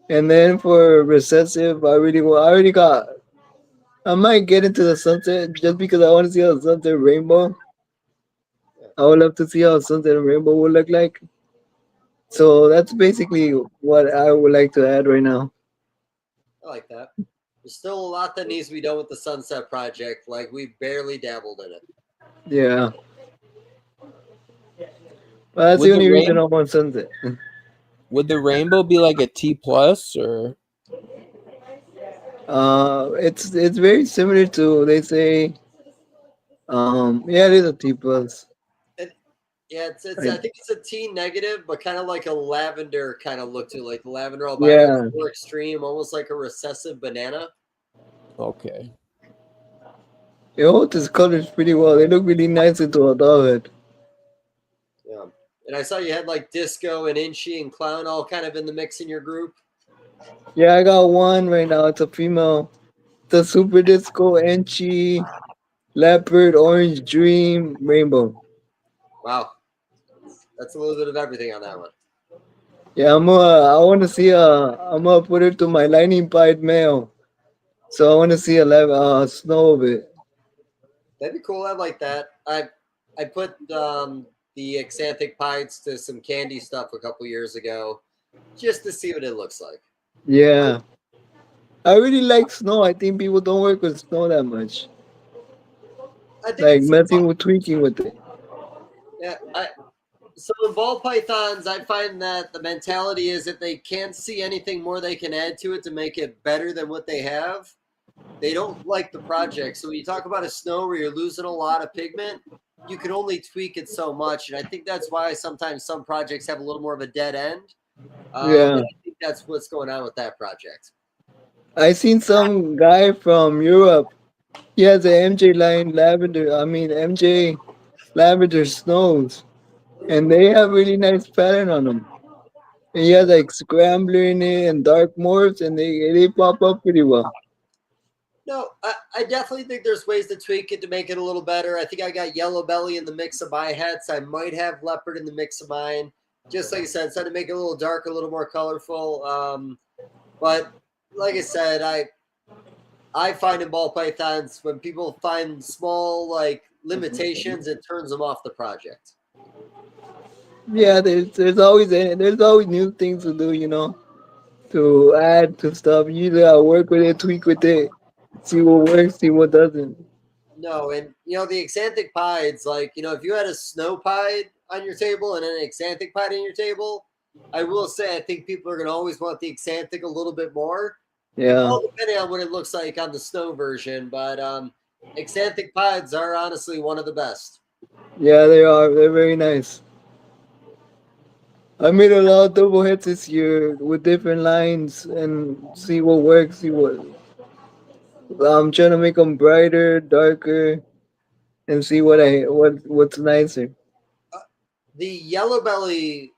and then for recessive, I already got. I might get into the sunset just because I want to see how sunset rainbow. I would love to see how sunset and rainbow would look like. So that's basically what I would like to add right now. I like that. There's still a lot that needs to be done with the Sunset Project. Like we barely dabbled in it. Yeah, but that's the Would the only reason rain I want sunset. would the rainbow be like a T plus or? It's very similar to they say. Yeah, it is a T plus. And yeah, it's I, I think it's a T negative, but kind of like a lavender kind of look to like the lavender albino, yeah, more extreme, almost like a recessive banana. Okay. it holds its colors pretty well. They look really nice into adulthood. Yeah. And I saw you had like disco and inchy and clown all kind of in the mix in your group. Yeah, I got one right now. It's a female. The Super Disco Enchi Leopard Orange Dream Rainbow. Wow, that's a little bit of everything on that one. Yeah, I want to see I'm gonna put it to my lightning pied male. So I want to see snow of it. That'd be cool. I like that. I put the xanthic pites to some candy stuff a couple years ago, just to see what it looks like. Yeah, I really like snow. I think people don't work with snow that much. I think Like it's messing with tweaking with it. yeah. So in ball pythons, I find that the mentality is if they can't see anything more they can add to it to make it better than what they have, they don't like the project. So when you talk about a snow where you're losing a lot of pigment, you can only tweak it so much, and I think that's why sometimes some projects have a little more of a dead end. Yeah, And I think that's what's going on with that project. I seen some guy from Europe. He has a MJ line lavender. I mean MJ lavender snows, and they have really nice pattern on them. And he has like scrambler in it and dark morphs, and they pop up pretty well. No, I definitely think there's ways to tweak it to make it a little better. I think I got yellow belly in the mix of my hats. I might have leopard in the mix of mine. Just like I said, trying to make it a little darker, a little more colorful. But like I said, I find in ball pythons when people find small like limitations, it turns them off the project. Yeah, there's always new things to do, to add to stuff. You gotta work with it, tweak with it, see what works, see what doesn't. No, and the axanthic pieds, like if you had a snow pied on your table and an axanthic pied on your table, I will say I think people are gonna always want the axanthic a little bit more. Yeah, All depending on what it looks like on the snow version, but axanthic pieds are honestly one of the best. yeah, they are. They're very nice. I made a lot of double heads this year with different lines and see what works. See what I'm trying to make them brighter, darker, and see what's nicer. The yellow belly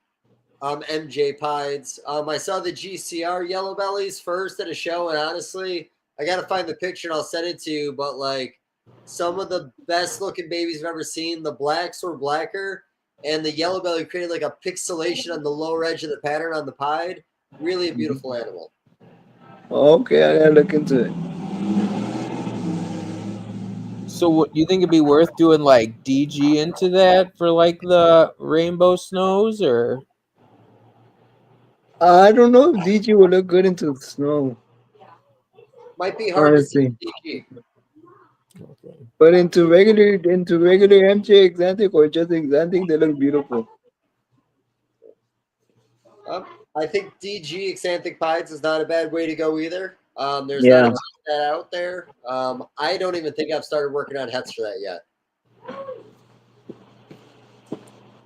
MJ pieds. I saw the GCR yellow bellies first at a show, and honestly, I gotta find the picture and I'll send it to you. But like some of the best looking babies I've ever seen. The blacks were blacker, and the yellow belly created like a pixelation on the lower edge of the pattern on the pied. Really a beautiful animal. Okay, I gotta look into it. So, what do you think it'd be worth doing like DG into that for like the rainbow snows, or I don't know if DG will look good into the snow, Might be hard to see honestly. DG. okay. But into regular MJ Exantic or just Exantic, they look beautiful. I think DG Xanthic Pieds is not a bad way to go either. There's not a Yeah. ton of that out there. I don't even think I've started working on hets for that yet.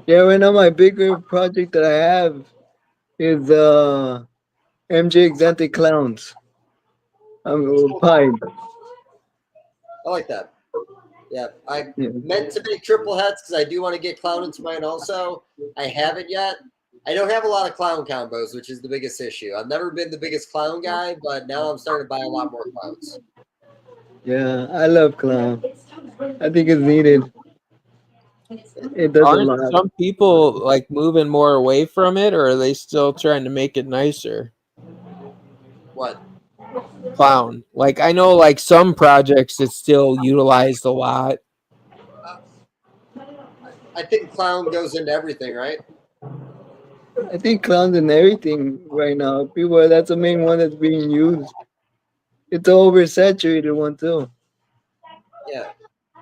Yeah, right now my bigger project that I have is MJ Exantic Clowns. Pied. I like that. Yeah, I Yeah. meant to make triple hets because I do want to get clown into mine also. I haven't yet. I don't have a lot of clown combos, which is the biggest issue. I've never been the biggest clown guy, but now I'm starting to buy a lot more clowns. Yeah, I love clown. I think it's needed. It does a Aren't lot. some people like moving more away from it, or are they still trying to make it nicer? What? Clown. Like I know, like some projects it's still utilized a lot. I think clown goes into everything, right? I think clowns and everything right now. People, that's the main one that's being used. It's an oversaturated one too. Yeah.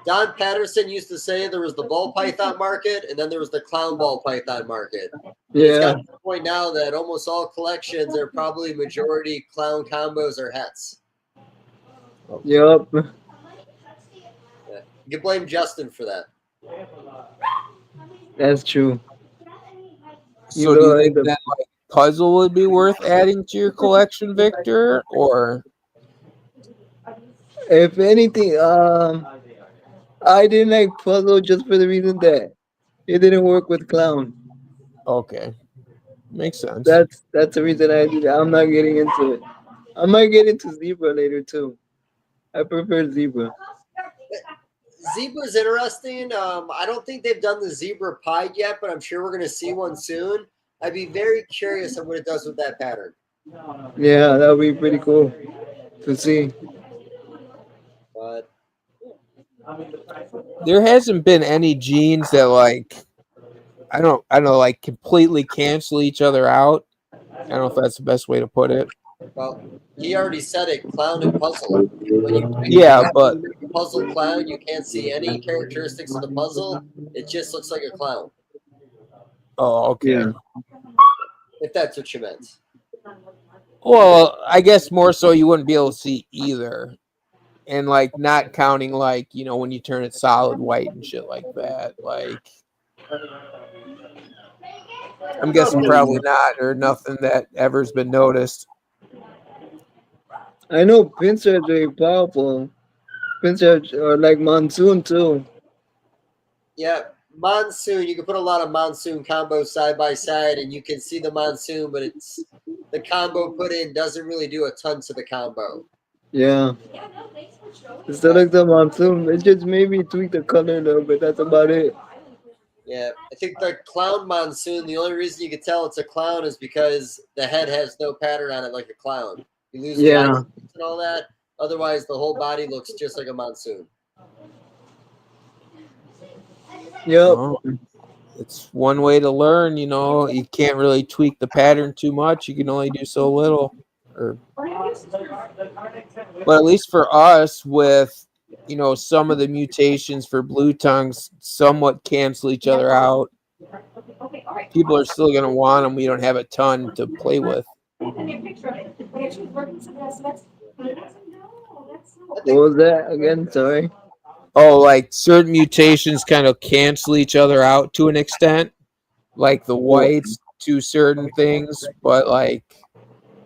Don Patterson used to say there was the ball python market and then there was the clown ball python market. And it's Yeah. got to the point now that almost all collections are probably majority clown combos or hets. Yup. Yeah. You can blame Justin for that. That's true. So, do you think that like puzzle would be worth adding to your collection, Victor? Or If anything, I didn't like puzzle just for the reason that it didn't work with clown. okay, makes sense. That's the reason I'm not getting into it. I might get into zebra later too. I prefer zebra. Zebra's interesting. I don't think they've done the zebra pied yet, but I'm sure we're going to see one soon. I'd be very curious on what it does with that pattern. Yeah, that would be pretty cool to see. But There hasn't been any genes that like I don't know, like completely cancel each other out. I don't know if that's the best way to put it. well, he already said it. Clown and puzzle. When you Yeah, but make a puzzle clown, you can't see any characteristics of the puzzle. It just looks like a clown. oh, okay. Yeah. If that's what you meant. Well, I guess more so you wouldn't be able to see either. And like not counting like, when you turn it solid white and shit like that. Like I'm guessing probably not or nothing that ever's been noticed. I know pincer is very powerful. Pincer or like monsoon too. Yeah, monsoon. You can put a lot of monsoon combos side by side, and you can see the monsoon, but it's the combo put in doesn't really do a ton to the combo. Yeah. Instead of the monsoon, it just maybe tweak the color a little bit. That's about it. Yeah, I think the clown monsoon. The only reason you can tell it's a clown is because the head has no pattern on it like a clown. You lose the eyes and all that. Otherwise, the whole body looks just like a monsoon. Yep. Well, it's one way to learn. You know, you can't really tweak the pattern too much. You can only do so little. But at least for us, with some of the mutations for blue tongues somewhat cancel each other out. People are still going to want them. We don't have a ton to play with. What was that again? Sorry. Oh, like certain mutations kind of cancel each other out to an extent, like the whites to certain things. But like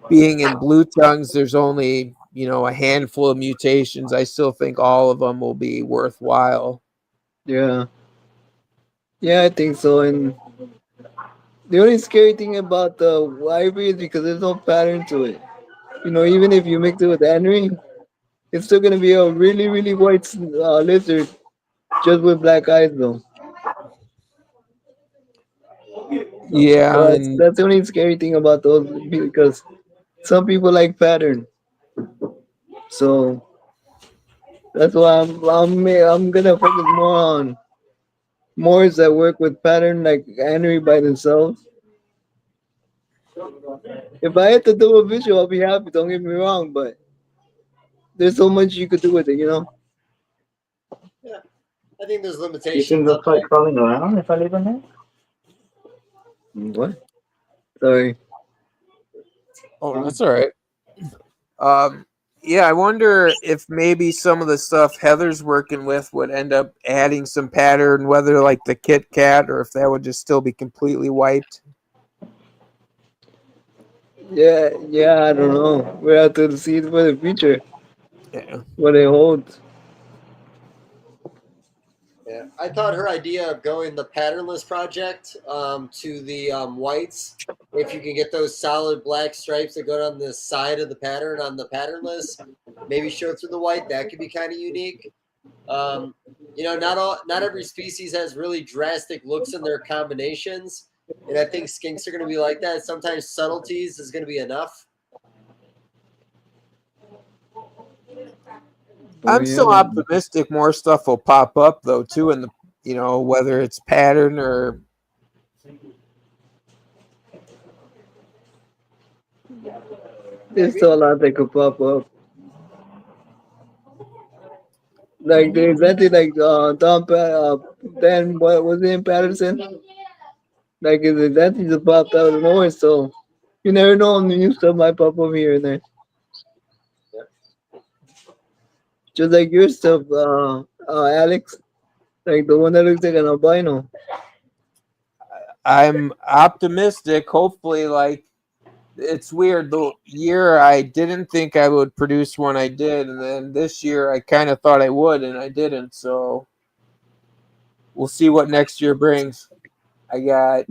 being in blue tongues, there's only a handful of mutations. I still think all of them will be worthwhile. Yeah. Yeah, I think so. And the only scary thing about the library is because there's no pattern to it. Even if you mix it with anery, it's still gonna be a really, really white lizard, just with black eyes, though. Yeah, and That's the only scary thing about those, because some people like pattern. So that's why I'm gonna focus more on morphs that work with pattern like anery by themselves. If I had to do a visual, I'll be happy. Don't get me wrong, but there's so much you could do with it, Yeah, I think there's You limitations. think they'll start crawling around if I leave them there? What? Sorry. oh, that's all right. Yeah, I wonder if maybe some of the stuff Heather's working with would end up adding some pattern, whether like the Kit Kat or if that would just still be completely wiped. Yeah, I don't know. We have to see it for the future, Yeah. what it holds. Yeah, I thought her idea of going the patternless project to the whites, if you can get those solid black stripes that go down the side of the pattern on the patternless, maybe show through the white, that could be kind of unique. Not every species has really drastic looks in their combinations, and I think skinks are going to be like that. Sometimes subtleties is going to be enough. I'm still optimistic more stuff will pop up though too in the whether it's pattern or There's still a lot that could pop up. Like they exactly like Dan, what was it in Patterson? Like it's exactly just popped out of nowhere, so you never know, new stuff might pop up here and there. Just like your stuff, Alex. Like the one that looks like an albino. I'm optimistic. Hopefully, like it's weird. The year I didn't think I would produce one, I did, and then this year I kind of thought I would, and I didn't. So we'll see what next year brings. I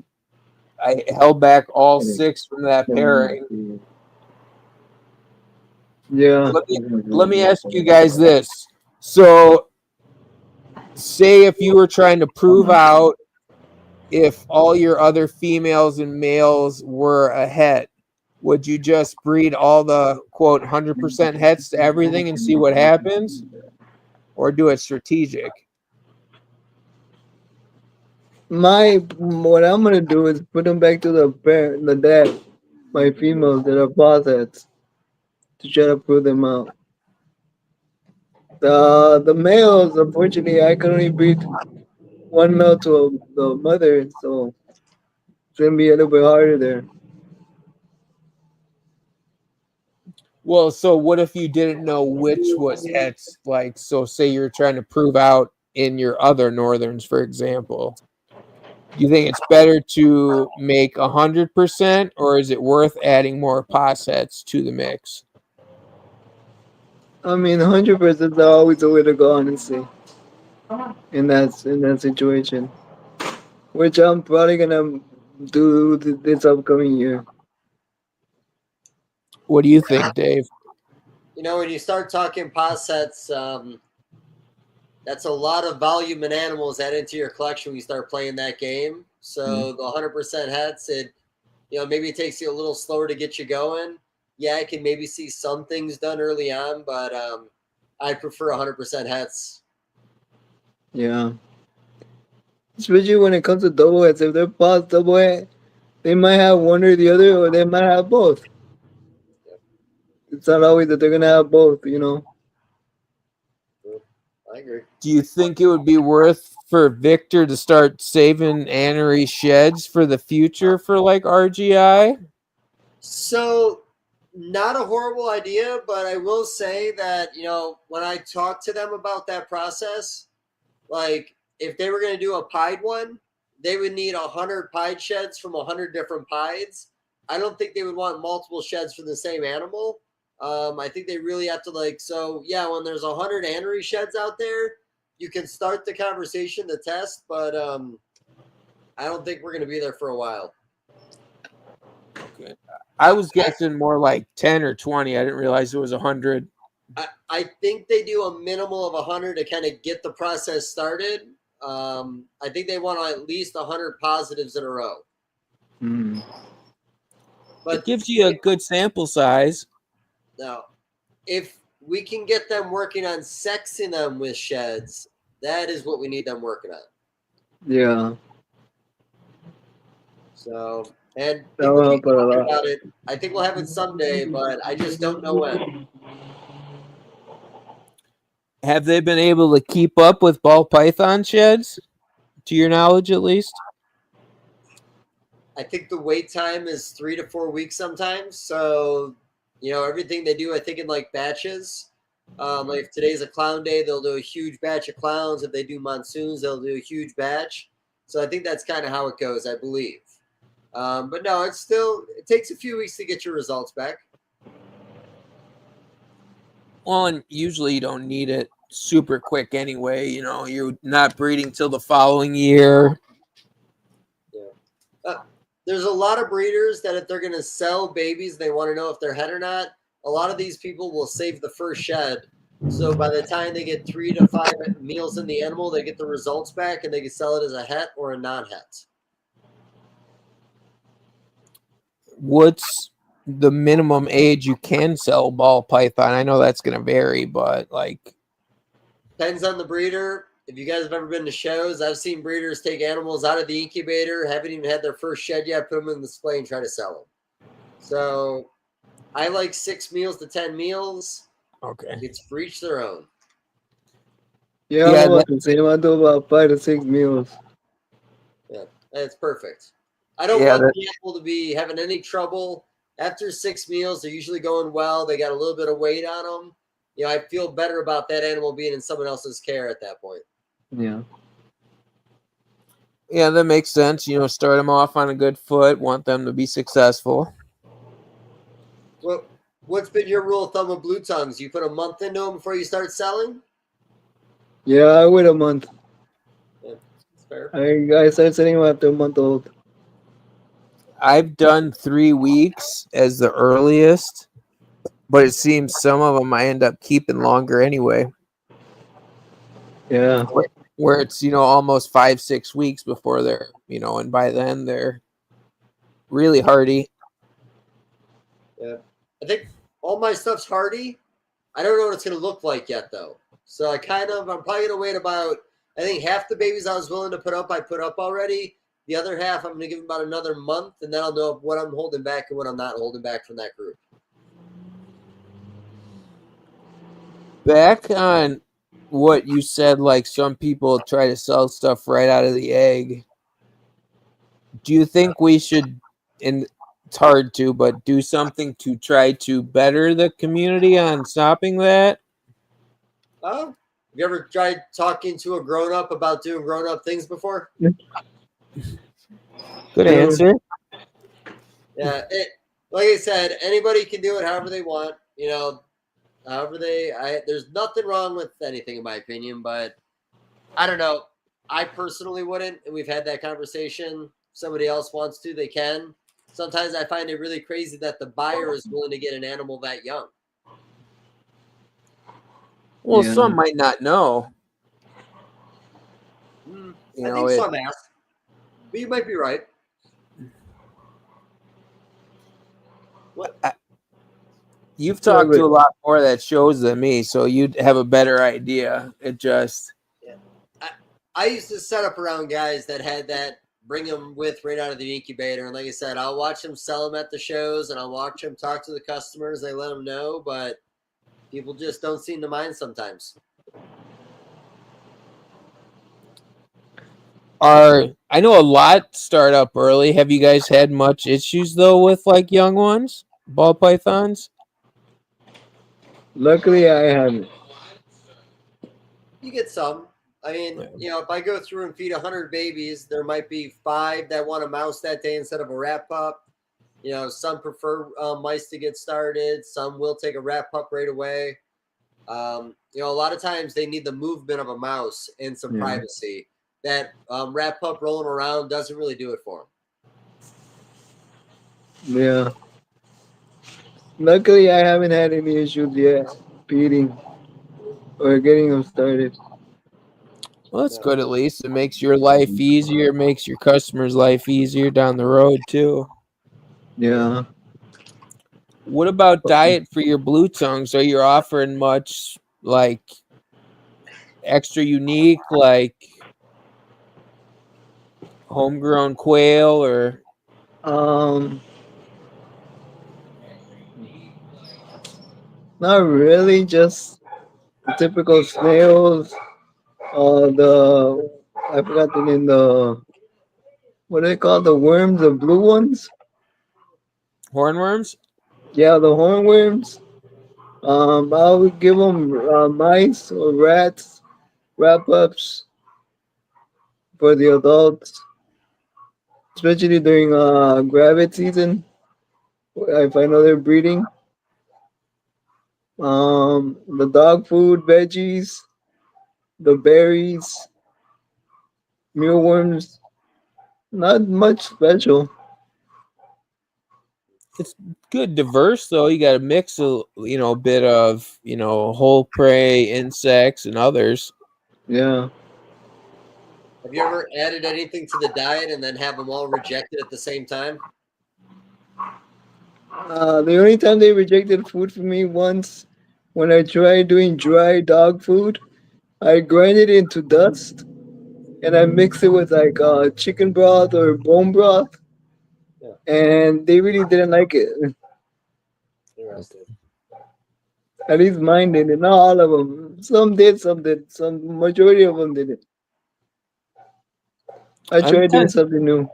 held back all 6 from that pairing. Yeah. Let me ask you guys this. So, say if you were trying to prove out if all your other females and males were a het, would you just breed all the quote 100% hets to everything and see what happens, or do it strategic? What I'm gonna do is put them back to the dad, my females that are posets, to try to prove them out. The males, unfortunately, I can only breed one male to the mother, so it's gonna be a little bit harder there. Well, so what if you didn't know which was hets? Like, so say you're trying to prove out in your other northerns, for example. Do you think it's better to make 100%, or is it worth adding more possets to the mix? I mean, 100% is always the way to go, honestly. In that situation, which I'm probably gonna do this upcoming year. What do you think, Dave? When you start talking posets, that's a lot of volume and animals added into your collection when you start playing that game. So the 100% hets, maybe it takes you a little slower to get you going. yeah, I can maybe see some things done early on, but I prefer 100% hets. Yeah. Especially when it comes to double heads. If they're boss double head, they might have one or the other, or they might have both. It's not always that they're gonna have both, you know. I agree. Do you think it would be worth for Victor to start saving anery sheds for the future for like RGI? So, not a horrible idea, but I will say that, when I talk to them about that process, like if they were going to do a pied one, they would need 100 pied sheds from 100 different pieds. I don't think they would want multiple sheds for the same animal. I think they really have to when there's 100 anery sheds out there, you can start the conversation, the test, but I don't think we're going to be there for a while. Okay. I was guessing more like 10 or 20. I didn't realize it was 100. I think they do a minimal of 100 to kind of get the process started. I think they want at least 100 positives in a row. Mm. But it gives you a good sample size. Now, if we can get them working on sexing them with sheds, that is what we need them working on. Yeah. So, and That will people keep help out a talking lot. about it. I think we'll have it someday, but I just don't know when. Have they been able to keep up with ball python sheds, to your knowledge at least? I think the wait time is 3 to 4 weeks sometimes. So, everything they do, I think in like batches. Like if today's a clown day, they'll do a huge batch of clowns. If they do monsoons, they'll do a huge batch. So I think that's kind of how it goes, I believe. But no, it takes a few weeks to get your results back. Well, and usually you don't need it super quick anyway. You're not breeding till the following year. Yeah. There's a lot of breeders that if they're going to sell babies, they want to know if they're het or not. A lot of these people will save the first shed. So by the time they get 3 to 5 meals in the animal, they get the results back and they can sell it as a het or a non-het. What's the minimum age you can sell ball python? I know that's going to vary, but depends on the breeder. If you guys have ever been to shows, I've seen breeders take animals out of the incubator, haven't even had their first shed yet, put them in the display and try to sell them. So I like 6 meals to 10 meals. okay. It's for each their own. Yeah, I'm about the same. I do about 5 to 6 meals. Yeah, that's perfect. I don't want the animal to be having any trouble. After 6 meals, they're usually going well. They got a little bit of weight on them. I feel better about that animal being in someone else's care at that point. Yeah. Yeah, that makes sense. Start them off on a good foot, want them to be successful. Well, what's been your rule of thumb with blue tongues? You put a month into them before you start selling? Yeah, I wait a month. Yeah, that's fair. I start selling them after a month old. I've done 3 weeks as the earliest, but it seems some of them I end up keeping longer anyway. Yeah. Where it's, almost 5-6 weeks before they're, and by then they're really hardy. Yeah. I think all my stuff's hardy. I don't know what it's going to look like yet, though. So I'm probably going to wait about, I think half the babies I was willing to put up, I put up already. The other half, I'm going to give them about another month, and then I'll know what I'm holding back and what I'm not holding back from that group. Back on what you said, like some people try to sell stuff right out of the egg. Do you think we should, and it's hard to, but do something to try to better the community on stopping that? Have you ever tried talking to a grown-up about doing grown-up things before? Good answer. Yeah, like I said, anybody can do it however they want. There's nothing wrong with anything in my opinion, but I don't know. I personally wouldn't, and we've had that conversation. If somebody else wants to, they can. Sometimes I find it really crazy that the buyer is willing to get an animal that young. Well, some might not know. I think some ask, but you might be right. What? You've talked to a lot more of that shows than me, so you'd have a better idea. It just I used to set up around guys that had that, bring them with right out of the incubator. And like I said, I'll watch them sell them at the shows, and I'll watch them talk to the customers. They let them know, but people just don't seem to mind sometimes. I know a lot start up early. Have you guys had much issues though with like young ones, ball pythons? Luckily, I haven't. You get some. I mean, if I go through and feed 100 babies, there might be 5 that want a mouse that day instead of a rat pup. Some prefer mice to get started. Some will take a rat pup right away. A lot of times they need the movement of a mouse and some privacy. That rat pup rolling around doesn't really do it for them. Yeah. Luckily, I haven't had any issues yet feeding or getting them started. Well, that's good at least. It makes your life easier, makes your customers' life easier down the road too. Yeah. What about diet for your blue tongues? Are you offering much like extra unique, like homegrown quail or Not really, just the typical snails. I forgot the name. What do they call the worms? The blue ones? hornworms? Yeah, the hornworms. I would give them mice or rats, wrap ups for the adults, especially during gravid season. If I know they're breeding. The dog food, veggies, the berries, mealworms. Not much special. It's good, diverse though. You got a mix of a bit of whole prey, insects, and others. Yeah. Have you ever added anything to the diet and then have them all rejected at the same time? The only time they rejected food from me once, when I tried doing dry dog food, I grind it into dust and I mix it with like chicken broth or bone broth, and they really didn't like it. Interesting. At least mine didn't. Not all of them. Some did, some did. Some majority of them didn't. I tried doing something new.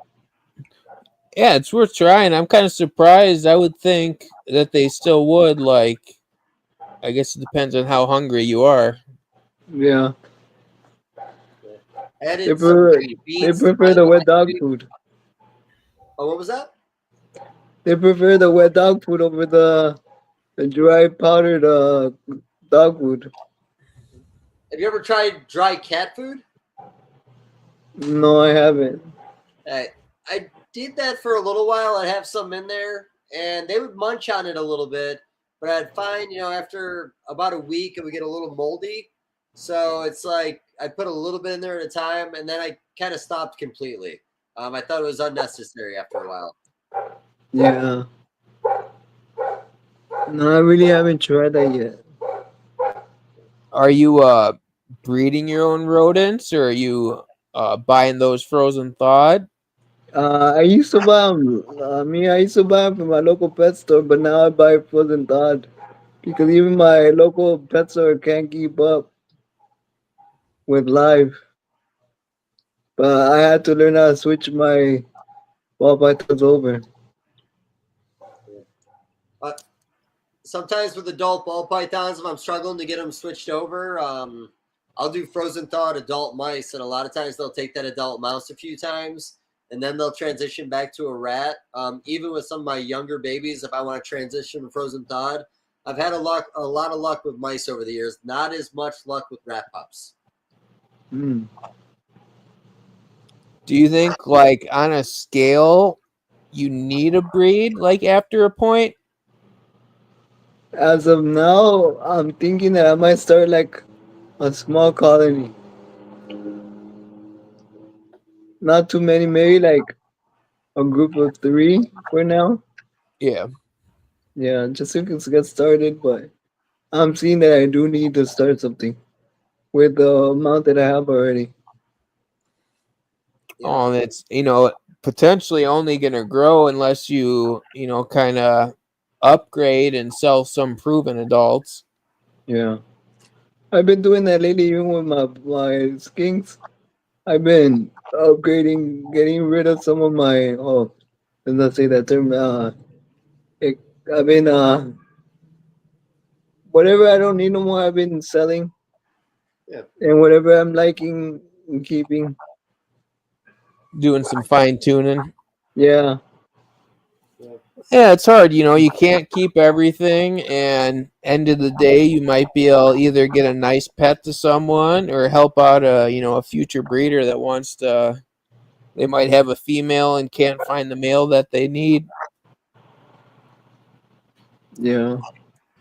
Yeah, it's worth trying. I'm kind of surprised. I would think that they still would. Like, I guess it depends on how hungry you are. Yeah. Added They prefer the wet dog food. Oh, what was that? They prefer the wet dog food over the dry powdered dog food. Have you ever tried dry cat food? No, I haven't. I did that for a little while. I'd have some in there, and they would munch on it a little bit, but I'd find, after about a week, it would get a little moldy. So it's like I put a little bit in there at a time, and then I kind of stopped completely. I thought it was unnecessary after a while. Yeah. No, I really haven't tried that yet. Are you breeding your own rodents, or are you buying those frozen thawed? I used to buy them. I used to buy them from my local pet store, but now I buy frozen thawed because even my local pet store can't keep up with live. But I had to learn how to switch my ball pythons over. Sometimes with adult ball pythons, if I'm struggling to get them switched over, I'll do frozen thawed adult mice, and a lot of times they'll take that adult mouse a few times, and then they'll transition back to a rat. Even with some of my younger babies, if I want to transition to frozen thawed, I've had a lot of luck with mice over the years. Not as much luck with rat pups. Mm. Do you think, like, on a scale, you need a breed, like, after a point? As of now, I'm thinking that I might start like a small colony. Not too many, maybe like a group of 3 for now. Yeah. Yeah, just so to get started, but I'm seeing that I do need to start something with the amount that I have already. Yeah. Oh, it's potentially only going to grow unless you kind of upgrade and sell some proven adults. Yeah. I've been doing that lately even with my skinks. I've been upgrading, getting rid of some of my let's not say that term. It, I've been whatever I don't need no more. I've been selling, Yeah. and whatever I'm liking and keeping. Doing some fine tuning. Yeah, Yeah, it's hard. You can't keep everything, and end of the day, you might be able to either get a nice pet to someone or help out a future breeder that wants to. They might have a female and can't find the male that they need. yeah,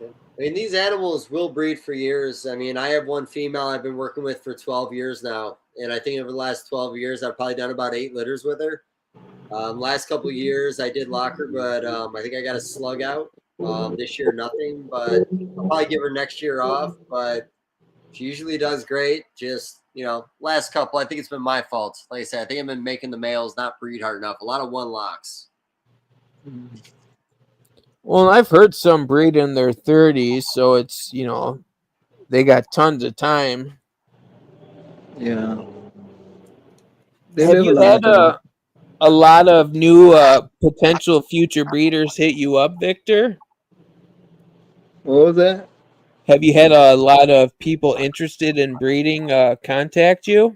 I mean, these animals will breed for years. I mean, I have one female I've been working with for 12 years now. And I think over the last 12 years, I've probably done about 8 litters with her. Last couple of years, I did lock her, but I think I got a slug out. This year, nothing, but I'll probably give her next year off. But she usually does great. Just, last couple, I think it's been my fault. Like I said, I think I've been making the males not breed hard enough. A lot of one locks. Well, I've heard some breed in their 30s, so it's they got tons of time. yeah. They Have live a you long had time. a lot of new potential future breeders hit you up, Victor? What was that? Have you had a lot of people interested in breeding contact you?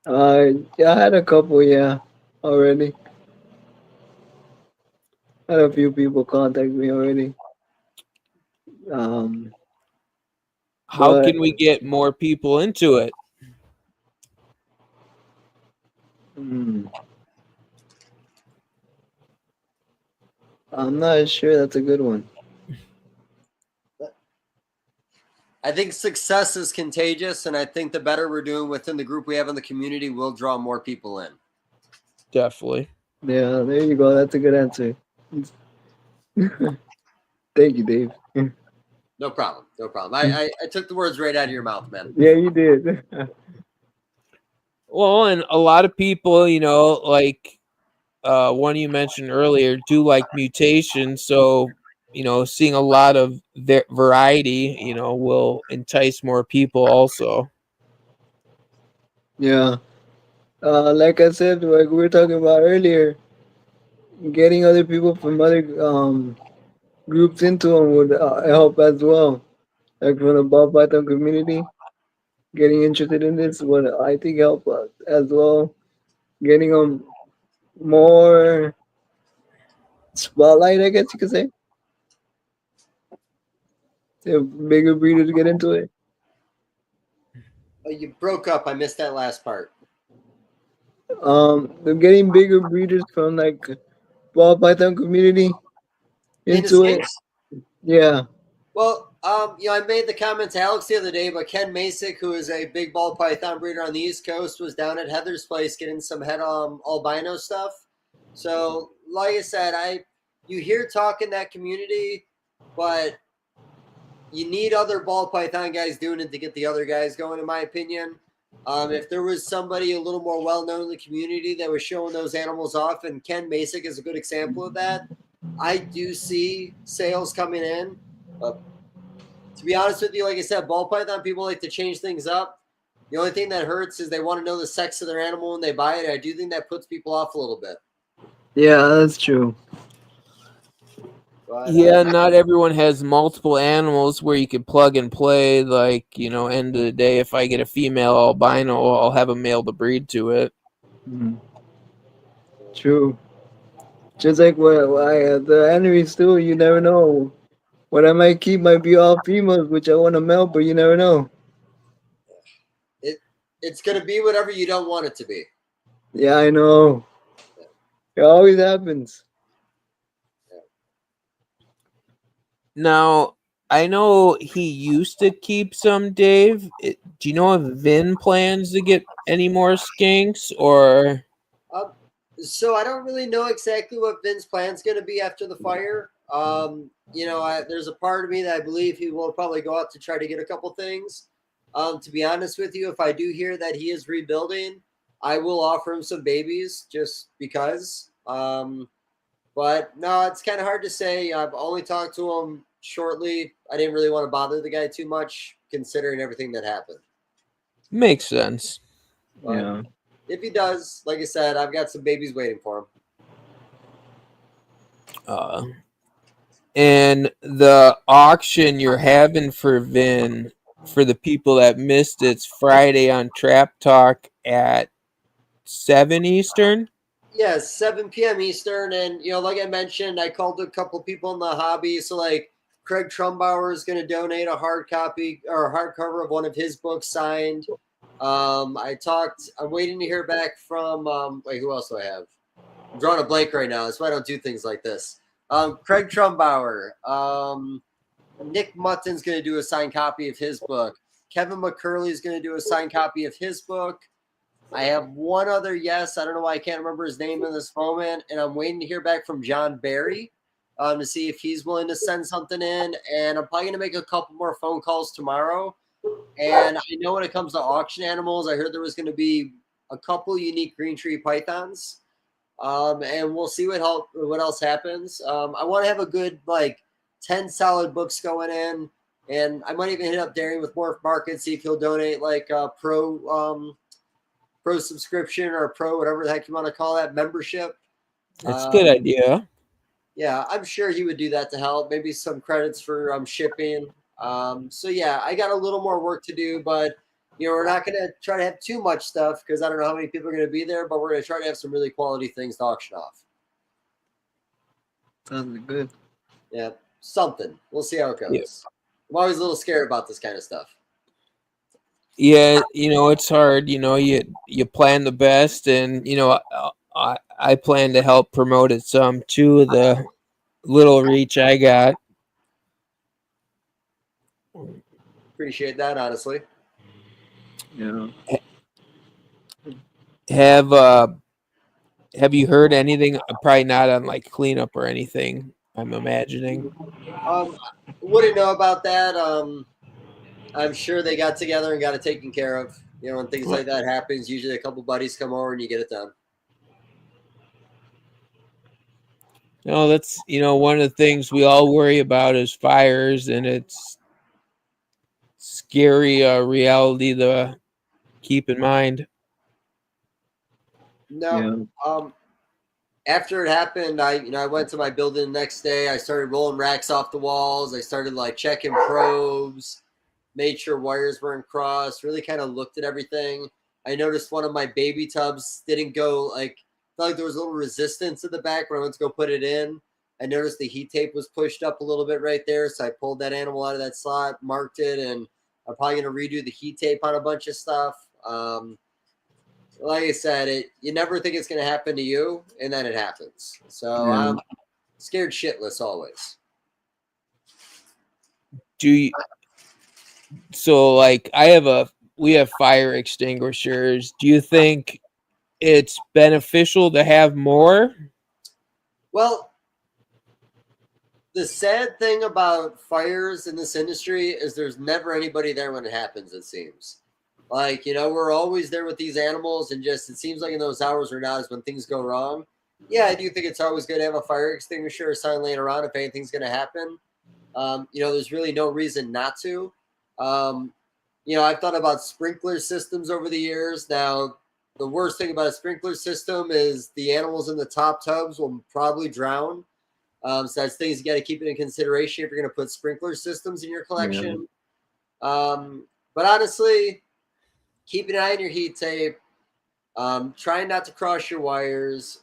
Yeah, I had a couple, yeah, already. Had a few people contact me already. Um, How but can we get more people into it? hmm, I'm not sure that's a good one. I think success is contagious, and I think the better we're doing within the group we have in the community will draw more people in. Definitely. Yeah, there you go. That's a good answer. Thank you, Dave. No problem. No problem. I took the words right out of your mouth, man. Yeah, you did. Well, and a lot of people, like one you mentioned earlier, do like mutations. So, seeing a lot of variety, will entice more people also. Yeah. Like I said, like we were talking about earlier, getting other people from other groups into them would help as well. Like from the ball python community, getting interested in this would I think help as well. Getting them more spotlight, I guess you could say. If bigger breeders get into it. Oh, you broke up. I missed that last part. They're getting bigger breeders from like ball python community In the into it. Skinks? Yeah. Well, I made the comment to Alex the other day, but Ken Masick, who is a big ball python breeder on the East Coast, was down at Heather's place getting some head albino stuff. So, like I said, you hear talk in that community, but you need other ball python guys doing it to get the other guys going, in my opinion. If there was somebody a little more well known in the community that was showing those animals off, and Ken Masick is a good example of that, I do see sales coming in. To be honest with you, like I said, ball python people like to change things up. The only thing that hurts is they want to know the sex of their animal when they buy it. I do think that puts people off a little bit. Yeah, that's true. But, Yeah, not everyone has multiple animals where you could plug and play. Like, end of the day, if I get a female albino, I'll have a male to breed to it. Mm. True. Just like the aneries too, you never know. What I might keep might be all females, which I want to male, but you never know. it's going to be whatever you don't want it to be. Yeah, I know. It always happens. Now, I know he used to keep some, Dave. Do you know if Vin plans to get any more skinks or? So I don't really know exactly what Vin's plan's going to be after the fire. There's a part of me that I believe he will probably go out to try to get a couple things. To be honest with you, if I do hear that he is rebuilding, I will offer him some babies just because. But no, it's kind of hard to say. I've only talked to him shortly. I didn't really want to bother the guy too much, considering everything that happened. Makes sense. But Yeah. if he does, like I said, I've got some babies waiting for him. And the auction you're having for Vin, for the people that missed, it's Friday on Trap Talk at 7 Eastern. Yes, 7 p.m. Eastern. And, like I mentioned, I called a couple people in the hobby. So, like, Craig Trumbauer is going to donate a hard copy or a hardcover of one of his books signed. I'm waiting to hear back from, who else do I have? I'm drawing a blank right now. That's why I don't do things like this. Craig Trumbauer. Nick Mutton's going to do a signed copy of his book. Kevin McCurley is going to do a signed copy of his book. I have one other yes. I don't know why I can't remember his name in this moment. And I'm waiting to hear back from John Barry to see if he's willing to send something in. And I'm probably going to make a couple more phone calls tomorrow. And I know when it comes to auction animals, I heard there was going to be a couple unique green tree pythons. And we'll see what else happens. I want to have a good, 10 solid books going in. And I might even hit up Darian with MorphMarket, see if he'll donate pro subscription or pro, whatever the heck you want to call that, membership. That's a good idea. Yeah, I'm sure he would do that to help. Maybe some credits for shipping. So yeah, I got a little more work to do, but we're not going to try to have too much stuff because I don't know how many people are going to be there, but we're going to try to have some really quality things to auction off. Sounds good. Yeah, something. We'll see how it goes. Yeah. I'm always a little scared about this kind of stuff. Yeah, it's hard. You plan the best, and I plan to help promote it some too. The little reach I got. Appreciate that, honestly. Yeah. Have you heard anything? Probably not on cleanup or anything, I'm imagining. Wouldn't know about that. I'm sure they got together and got it taken care of. When things like that happens, usually a couple buddies come over and you get it done. No, that's one of the things we all worry about is fires, and it's scary reality to keep in mind. No. Yeah. After it happened, I went to my building the next day. I started rolling racks off the walls. I started checking probes, made sure wires weren't crossed, really kind of looked at everything. I noticed one of my baby tubs didn't go felt like there was a little resistance in the back when I went to go put it in. I noticed the heat tape was pushed up a little bit right there. So I pulled that animal out of that slot, marked it, and I'm probably going to redo the heat tape on a bunch of stuff. Like I said, you never think it's going to happen to you, and then it happens. So I'm scared shitless always. We have fire extinguishers. Do you think it's beneficial to have more? Well, the sad thing about fires in this industry is there's never anybody there when it happens, it seems. We're always there with these animals, and it seems like in those hours or not is when things go wrong. Yeah, I do think it's always good to have a fire extinguisher or something laying around if anything's going to happen. There's really no reason not to. I've thought about sprinkler systems over the years. Now, the worst thing about a sprinkler system is the animals in the top tubs will probably drown. So that's things you got to keep in consideration if you're going to put sprinkler systems in your collection. Yeah. But honestly, keep an eye on your heat tape. Trying not to cross your wires.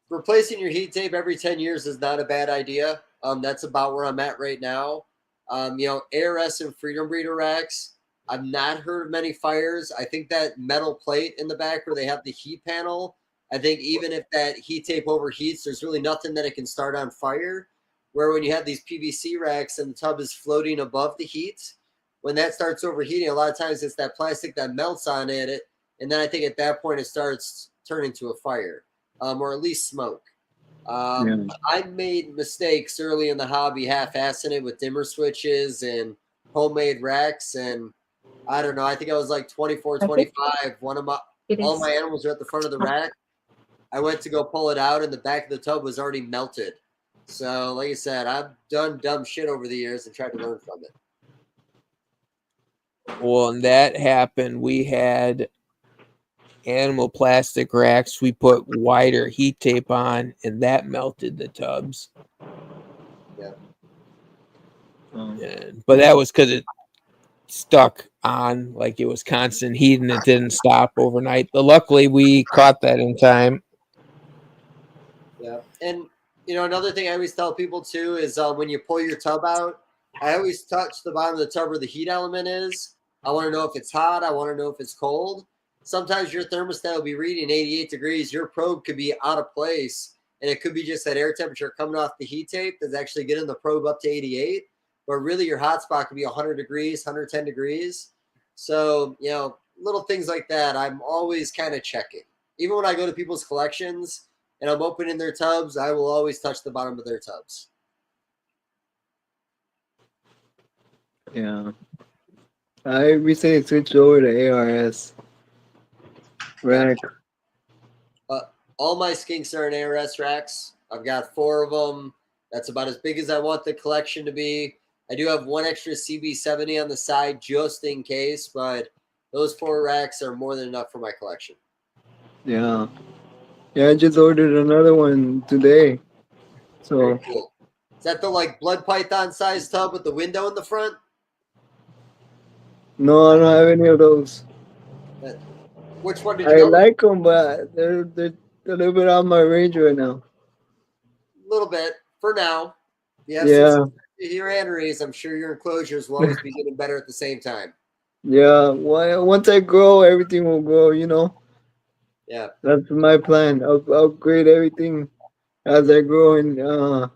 Replacing your heat tape every 10 years is not a bad idea. That's about where I'm at right now. ARS and Freedom Breeder racks, I've not heard of many fires. I think that metal plate in the back where they have the heat panel, I think even if that heat tape overheats, there's really nothing that it can start on fire. Where when you have these PVC racks and the tub is floating above the heat, when that starts overheating, a lot of times it's that plastic that melts on it. And then I think at that point it starts turning to a fire or at least smoke. I made mistakes early in the hobby, half-assing it with dimmer switches and homemade racks, and I don't know. I think I was like 24, 25. All my animals are at the front of the rack. I went to go pull it out, and the back of the tub was already melted. So, like I said, I've done dumb shit over the years and tried to learn from it. Well, and that happened. We had animal plastic racks. We put wider heat tape on, and that melted the tubs. Yeah. But that was because it stuck on, like it was constant heat, and it didn't stop overnight. But luckily, we caught that in time. Yeah, and another thing I always tell people too is when you pull your tub out, I always touch the bottom of the tub where the heat element is. I want to know if it's hot. I want to know if it's cold. Sometimes your thermostat will be reading 88 degrees. Your probe could be out of place, and it could be just that air temperature coming off the heat tape that's actually getting the probe up to 88. But really, your hot spot could be 100 degrees, 110 degrees. So, little things like that, I'm always kind of checking. Even when I go to people's collections and I'm opening their tubs, I will always touch the bottom of their tubs. Yeah. I recently switched over to ARS rack. All my skinks are in ARS racks. I've got 4 of them. That's about as big as I want the collection to be. I do have 1 extra CB70 on the side just in case, but those 4 racks are more than enough for my collection. Yeah. Yeah, I just ordered another one today. So very cool. Is that the blood python size tub with the window in the front? no, I don't have any of those. Which one did I you like them, but they're a little bit out of my range right now. A little bit for now. Yeah. Your aneries, I'm sure your enclosures will always be getting better at the same time. Yeah. Well, once I grow, everything will grow. Yeah. That's my plan. I'll upgrade everything as I grow and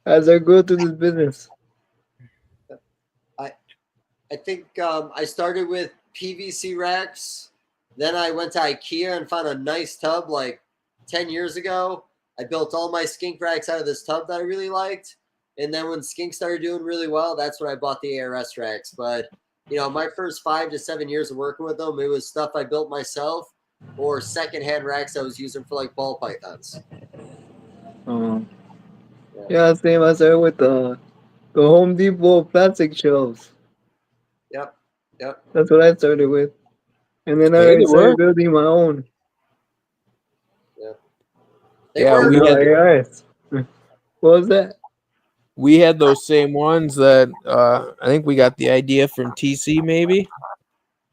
as I grow through this business. I think I started with PVC racks. Then I went to IKEA and found a nice tub 10 years ago. I built all my skink racks out of this tub that I really liked. And then when skink started doing really well, that's when I bought the ARS racks. But, my first 5 to 7 years of working with them, it was stuff I built myself or secondhand racks I was using for ball pythons. Yeah, same. I started with the Home Depot plastic shelves. Yep. That's what I started with. And then I started building my own. Yeah. We had ARS. What was that? We had those same ones that I think we got the idea from TC, maybe.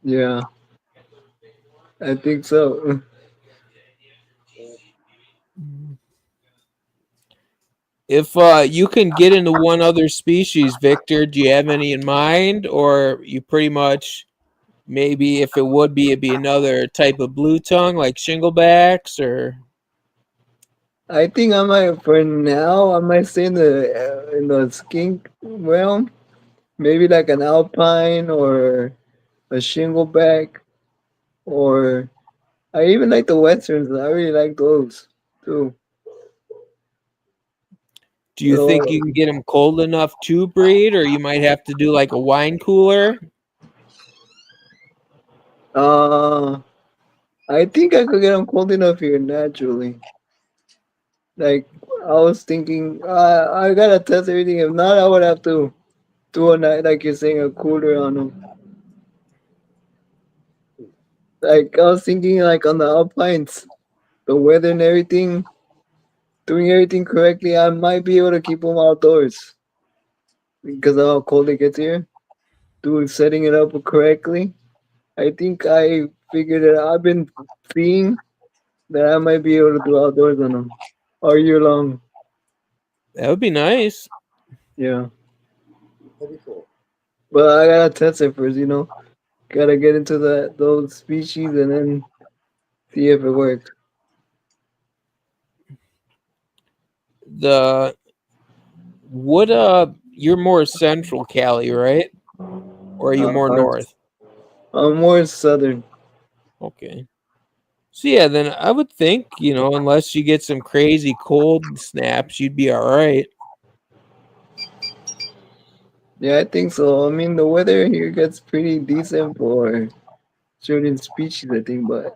Yeah, I think so. If you can get into one other species, Victor, do you have any in mind, or you pretty much maybe if it would be, it'd be another type of blue tongue like shinglebacks, or? I think I might, for now, I might stay in the skink realm. Maybe like an alpine or a shingleback, or I even like the westerns. I really like those too. Do you think you can get them cold enough to breed, or you might have to do like a wine cooler? I think I could get them cold enough here naturally. Like I was thinking, I gotta test everything. If not, I would have to do a night, like you're saying, a cooler on them. Like I was thinking, like on the alpines, the weather and everything, doing everything correctly, I might be able to keep them outdoors because of how cold it gets here. Setting it up correctly. I think I figured it out. I've been seeing that I might be able to do outdoors on them all year long. That would be nice. Yeah. That'd be cool. But I gotta test it first, Gotta get into those species and then see if it works. You're more central Cali, right? Or are you more north? I'm more southern. Okay. So yeah, then I would think, unless you get some crazy cold snaps, you'd be all right. Yeah, I think so. I mean, the weather here gets pretty decent for certain species, I think, but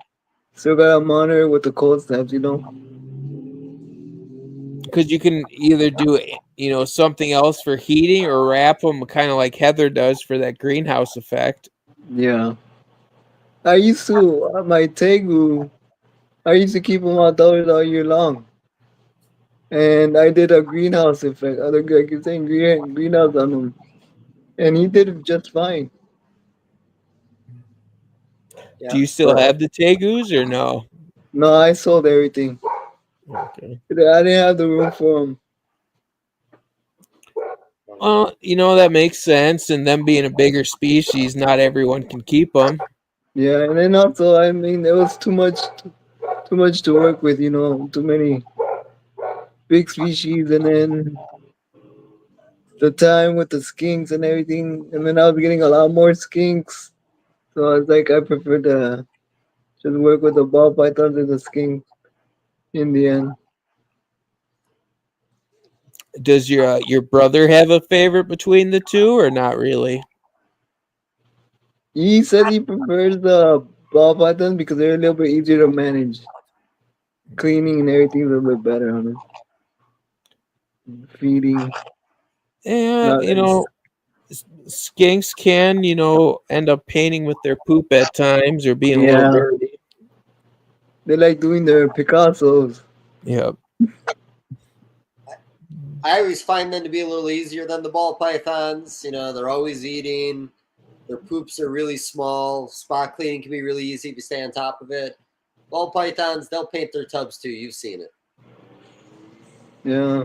still gotta monitor with the cold snaps, you know? Because you can either do, something else for heating or wrap them kind of like Heather does for that greenhouse effect. Yeah. I used to, my Tegu, I used to keep them outdoors all year long. And I did a greenhouse effect, like you're saying, greenhouse on him. And he did it just fine. Do Yeah. you still But have the tegus or no? no, I sold everything. Okay. I didn't have the room for him. Well, that makes sense. And them being a bigger species, not everyone can keep them. Yeah, and then also, I mean, it was too much to work with, you know, too many big species, and then the time with the skinks and everything, and then I was getting a lot more skinks. So I was like, I prefer to just work with the ball pythons and the skinks in the end. Does your brother have a favorite between the two or not really? He says he prefers the ball pythons because they're a little bit easier to manage. Cleaning and everything's a little bit better on them. Feeding, Yeah, not as skinks can, end up painting with their poop at times or being a little yeah. dirty. They like doing their Picassos. Yeah. I always find them to be a little easier than the ball pythons. They're always eating. Their poops are really small. Spot cleaning can be really easy if you stay on top of it. Ball pythons, they'll paint their tubs too. You've seen it. Yeah.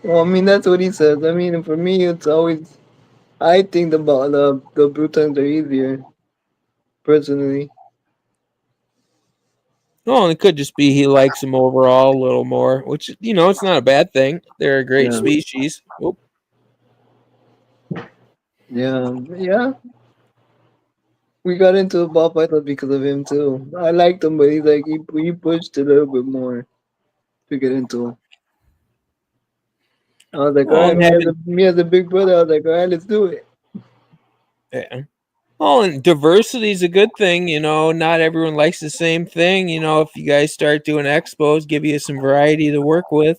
Well, I mean that's what he says. I mean, for me, it's always I think the Brutons are easier personally. Well, it could just be he likes them overall a little more, which it's not a bad thing. They're a great Yeah. species. Oh, Yeah. Yeah. We got into the ball python because of him too. I liked him, but he's like he pushed a little bit more to get into him. I was like, all well, right, and having me as a big brother, I was like, all right, let's do it. yeah. Well, and diversity is a good thing. Not everyone likes the same thing. If you guys start doing expos, give you some variety to work with.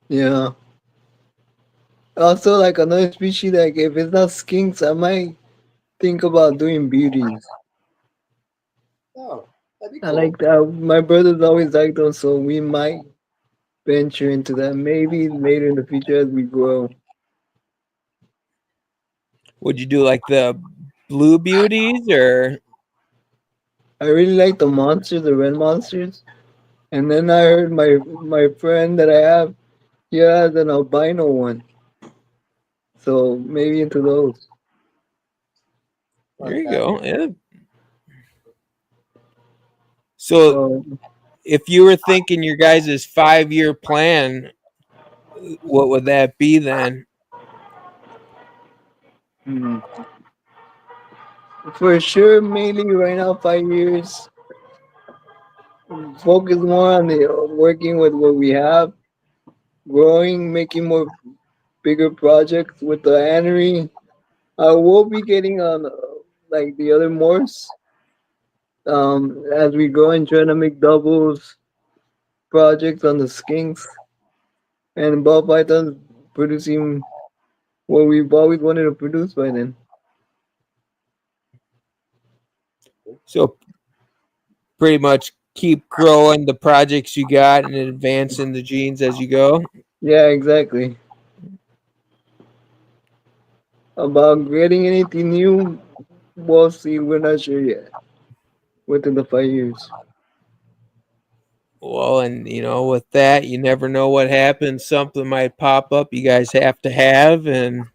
Yeah. Also, like another species, like if it's not skinks, I might think about doing beauties. Oh, that'd be I cool. like that. My brothers always liked them, so we might venture into that maybe later in the future as we grow. Would you do like the blue beauties or? I really like the monsters, the red monsters. And then I heard my friend that I have, he has an albino one. So maybe into those. There Like you that. go. Yeah. So So if you were thinking your guys' 5-year plan, what would that be then? hmm. For sure, mainly right now, 5 years. Focus more on the working with what we have, growing, making more bigger projects with the anery. I will be getting on like the other morphs as we go and trying to make doubles projects on the skinks and ball pythons producing what we've always wanted to produce by then. So pretty much keep growing the projects you got and advancing the genes as you go. Yeah, exactly. About getting anything new, we'll see. We're not sure yet. Within the 5 years. Well, and with that, you never know what happens. Something might pop up you guys have to have, and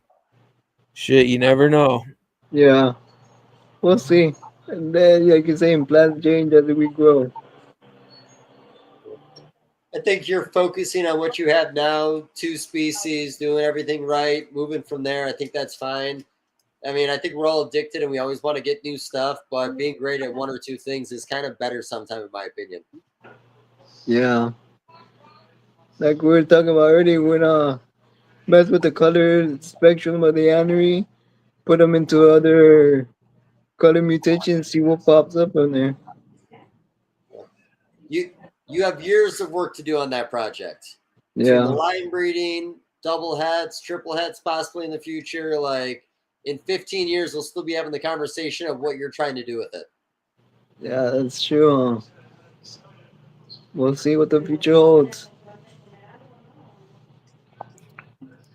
shit, you never know. Yeah, we'll see. And then, like you're saying, plans change as we grow. I think you're focusing on what you have now, two species, doing everything right, moving from there. I think that's fine. I mean, I think we're all addicted and we always want to get new stuff, but being great at one or two things is kind of better sometimes, in my opinion. Yeah. Like we were talking about earlier, we're gonna mess with the color spectrum of the anery, put them into other color mutations, see what pops up on there. You have years of work to do on that project. Between the Yeah. line breeding, double heads, triple heads, possibly in the future. Like in 15 years, we'll still be having the conversation of what you're trying to do with it. Yeah, that's true. We'll see what the future holds.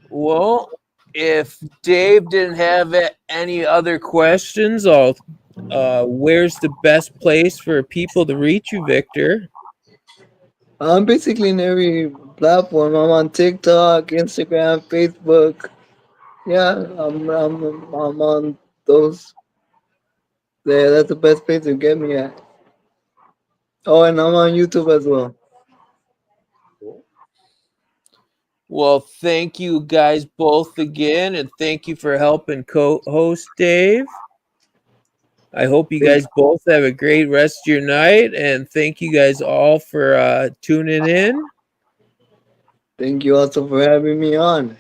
Well, if Dave didn't have any other questions, where's the best place for people to reach you, Victor? I'm basically in every platform. I'm on TikTok, Instagram, Facebook. Yeah, I'm on those. Yeah, that's the best place to get me at. Oh, and I'm on YouTube as well. Cool. Well, thank you guys both again, and thank you for helping co-host Dave. I hope you guys both have a great rest of your night, and thank you guys all for tuning in. Thank you also for having me on.